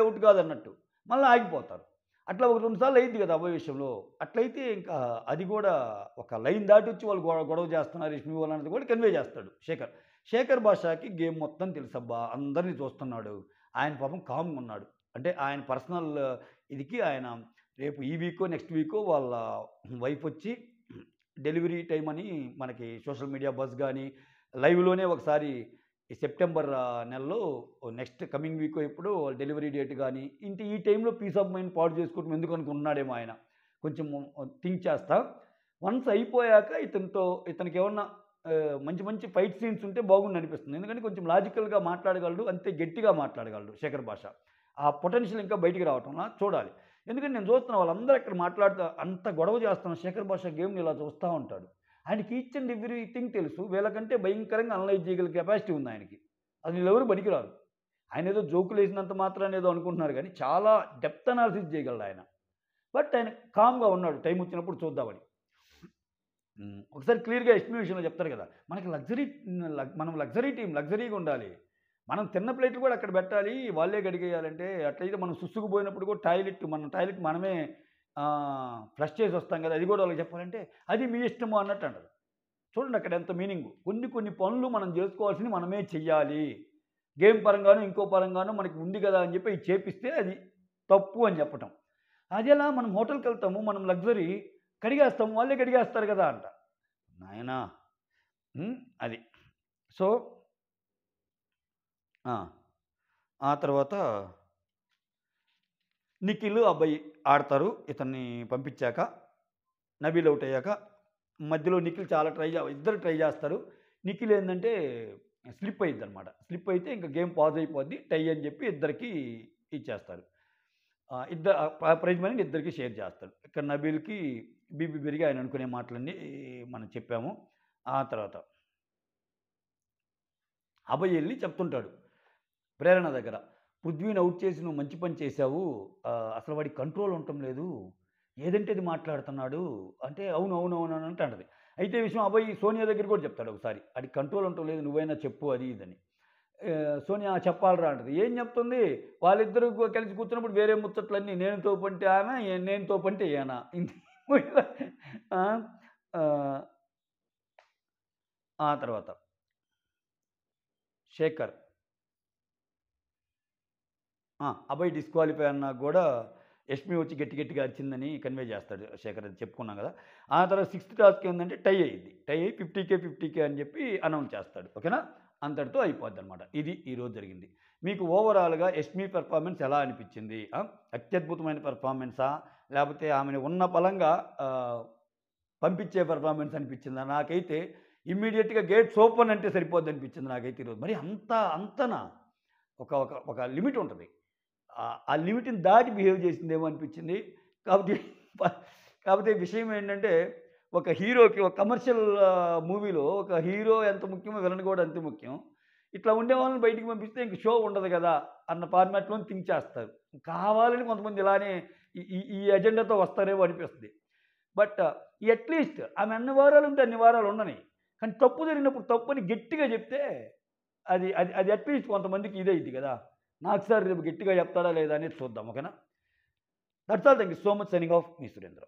ఔట్ కాదు అన్నట్టు. మళ్ళా ఆగిపోతారు. అట్లా ఒక 2 సార్లు అయింది కదా అభయ్ విషయంలో. అట్లయితే ఇంకా అది కూడా ఒక లైన్ దాటొచ్చి వాళ్ళు గొడవ చేస్తున్నారు యష్మి వాళ్ళు అన్నది కూడా కన్వే చేస్తాడు శేఖర్. శేఖర్ భాషకి గేమ్ మొత్తం తెలుసబ్బా! అందరిని చూస్తున్నాడు. ఆయన పాపం కామ్‌గా ఉన్నాడు. అంటే ఆయన పర్సనల్ ఇదికి ఆయన రేపు ఈ వీకో, నెక్స్ట్ వీకో వాళ్ళ వైఫ్ వచ్చి డెలివరీ టైమ్ అని మనకి సోషల్ మీడియా బజ్ గాని, లైవ్‌లోనే ఒకసారి ఈ సెప్టెంబర్ నెలలో నెక్స్ట్ కమింగ్ వీకో ఎప్పుడో డెలివరీ డేట్ గాని, ఈ టైంలో పీస్ ఆఫ్ మైండ్ పాడు చేసుకోవడం ఎందుకు అనుకుంటున్నాడేమో ఆయన. కొంచెం థింక్ చేస్తా. వన్స్ అయిపోయాక ఇతనికేమన్నా మంచి మంచి ఫైట్ సీన్స్ ఉంటే బాగుండనిపిస్తుంది. ఎందుకంటే కొంచెం లాజికల్‌గా మాట్లాడగలడు. అంతే గట్టిగా మాట్లాడగలడు శేఖర్ భాష. ఆ పొటెన్షియల్ ఇంకా బయటికి రావటంలా చూడాలి. ఎందుకంటే నేను చూస్తున్నా వాళ్ళందరూ అక్కడ మాట్లాడుతా అంత గొడవ చేస్తున్న శేఖర్ భాష గేమ్‌ని ఇలా చూస్తా ఉంటాడు. ఆయనకి ఈచ్ అండ్ ఎవ్రీథింగ్ తెలుసు. వీళ్ళకంటే భయంకరంగా అనలైజ్ చేయగల కెపాసిటీ ఉంది ఆయనకి. అది వీళ్ళెవరు పనికిరారు. ఆయనేదో జోకులేసినంత మాత్రాన ఏదో అనుకుంటున్నారు గానీ, చాలా డెప్త్ అనాలిసిస్ చేయగలడు ఆయన. బట్ ఆయన కామ్‌గా ఉన్నాడు టైం వచ్చినప్పుడు చూద్దామని. ఒకసారి క్లియర్‌గా యష్మి విషయంలో చెప్తారు కదా! మనకి మనం లగ్జరీ టీమ్ లగ్జరీగా ఉండాలి. మనం తిన్న ప్లేట్లు కూడా అక్కడ పెట్టాలి. వాళ్ళే కడిగేయాలంటే అట్లయితే మనం సుస్తుకుపోయినప్పుడు కూడా మన టాయిలెట్ మనమే ఫ్లష్ చేసి వస్తాం కదా! అది కూడా వాళ్ళకి చెప్పాలంటే, అది మీ ఇష్టము అన్నట్టు అంటారు. చూడండి అక్కడ ఎంత మీనింగు. కొన్ని పనులు మనం చేసుకోవాల్సినవి మనమే చెయ్యాలి. గేమ్ పరంగాను, ఇంకో పరంగాను మనకి ఉంది కదా అని చెప్పి ఇది చేపిస్తే అది తప్పు అని చెప్పటం. అదెలా మనం హోటల్‌కెళ్తాము. మనం లగ్జరీ కడిగేస్తాము. వాళ్ళే కడిగేస్తారు కదా! అంట. నాయనా! అది. సో, ఆ! ఆ తర్వాత నిఖిల్, అభయ్ ఆడతారు. ఇతన్ని పంపించాక, నబీల్ ఔట్ అయ్యాక, మధ్యలో నిఖిల్ చాలా ఇద్దరు ట్రై చేస్తారు. నిఖిల్ ఏందంటే స్లిప్ అయ్యిద్దనమాట. స్లిప్ అయితే ఇంక గేమ్ పాజ్ అయిపోద్ది. టై అని చెప్పి ఇద్దరికీ ఇచ్చేస్తారు. ప్రైజ్ మనీని ఇద్దరికీ షేర్ చేస్తాడు. ఇక్కడ నబీల్‌కి బీపీ పెరిగి ఆయన అనుకునే మాటలన్నీ మనం చెప్పాము. ఆ తర్వాత అభయ్ వెళ్ళి చెప్తుంటాడు ప్రేరణ దగ్గర. పృథ్వీని ఔట్ చేసి నువ్వు మంచి పని చేశావు. అసలు వాడికి కంట్రోల్ ఉండటం లేదు. ఏదంటే అది మాట్లాడుతున్నాడు. అంటే అవును, అవును, అవును అని అంటే అంటది. అయితే ఈ విషయం అభయ్ సోనియా దగ్గర కూడా చెప్తాడు ఒకసారి. ఆడికి కంట్రోల్ ఉండటం లేదు, నువ్వైనా చెప్పు అది ఇదని. సోనియా చెప్పాలిరా అంటది. ఏం చెప్తుంది? వాళ్ళిద్దరూ కలిసి కూర్చున్నప్పుడు వేరే ముచ్చట్లన్నీ నేను తోపంటే ఆమె, నేను తోపంటే ఈయన. ఆ! ఆహ్, ఆ తర్వాత శేఖర్. అభయ్ డిస్‌క్వాలిఫై అన్నా గూడా యష్మి వచ్చి గట్టి గట్టిగా అరిచిందని కన్వే చేస్తాడు శేఖర్, అది చెప్పుకున్నాం గదా! ఆ తర్వాత సిక్స్త్ టాస్క్ ఏందంటే టై అయ్యిద్ది. టై అయ్యి 50,000, 50,000 అని చెప్పి అనౌన్స్ చేస్తాడు. ఓకేనా? అంతటితో అయిపోద్దనమాట. ఇది ఈరోజు జరిగింది. మీకు ఓవరాల్‌గా యష్మి పెర్ఫార్మన్స్ ఎలా అనిపిచ్చింది? అత్యద్భుతమైన పెర్ఫార్మన్సా? లేపోతే ఆమెని ఉన్న పళంగా ఆహ్, పంపించే పెర్ఫార్మన్స్ అనిపిచ్చిందా? నాకైతే ఇమ్మీడియేట్‌గా గేట్స్ ఓపెన్ అంటే సరిపోద్దనిపిచ్చింది నాకైతే ఈరోజు. మరి అంతనా? ఒక ఒక ఒక లిమిట్ ఉంటది. ఆ లిమిట్‌ని దాటి బిహేవ్ చేసిందేమో అనిపించింది. కాబట్టి ప కాపోతే విషయం ఏంటంటే, ఒక హీరోకి ఒక కమర్షియల్ మూవీలో ఒక హీరో ఎంత ముఖ్యమో విలన్ కూడా అంతే ముఖ్యం. ఇట్లా ఉండేవాళ్ళని బయటికి పంపిస్తే ఇంక షో ఉండదు గదా! అన్న ఫార్మాట్‌లోని థింక్ చేస్తారు. కావాలని కొంతమంది ఇలానే ఈ ఈ ఈ ఎజెండాతో వస్తారేమో అనిపిస్తది. బట్ అట్‌లీస్ట్ ఆమె అన్ని వారాలుంటే అన్ని వారాలు ఉండని. కానీ తప్పు జరిగినప్పుడు తప్పని గట్టిగా చెప్తే అది అది అది అట్‌లీస్ట్ కొంతమందికి ఇదయిద్ది గదా! నాకు సార్ రేపు గట్టిగా చెప్తాడా లేదా అనేది చూద్దాం. ఓకేనా? That's all. Thank you so much. Signing off. Me Surendra.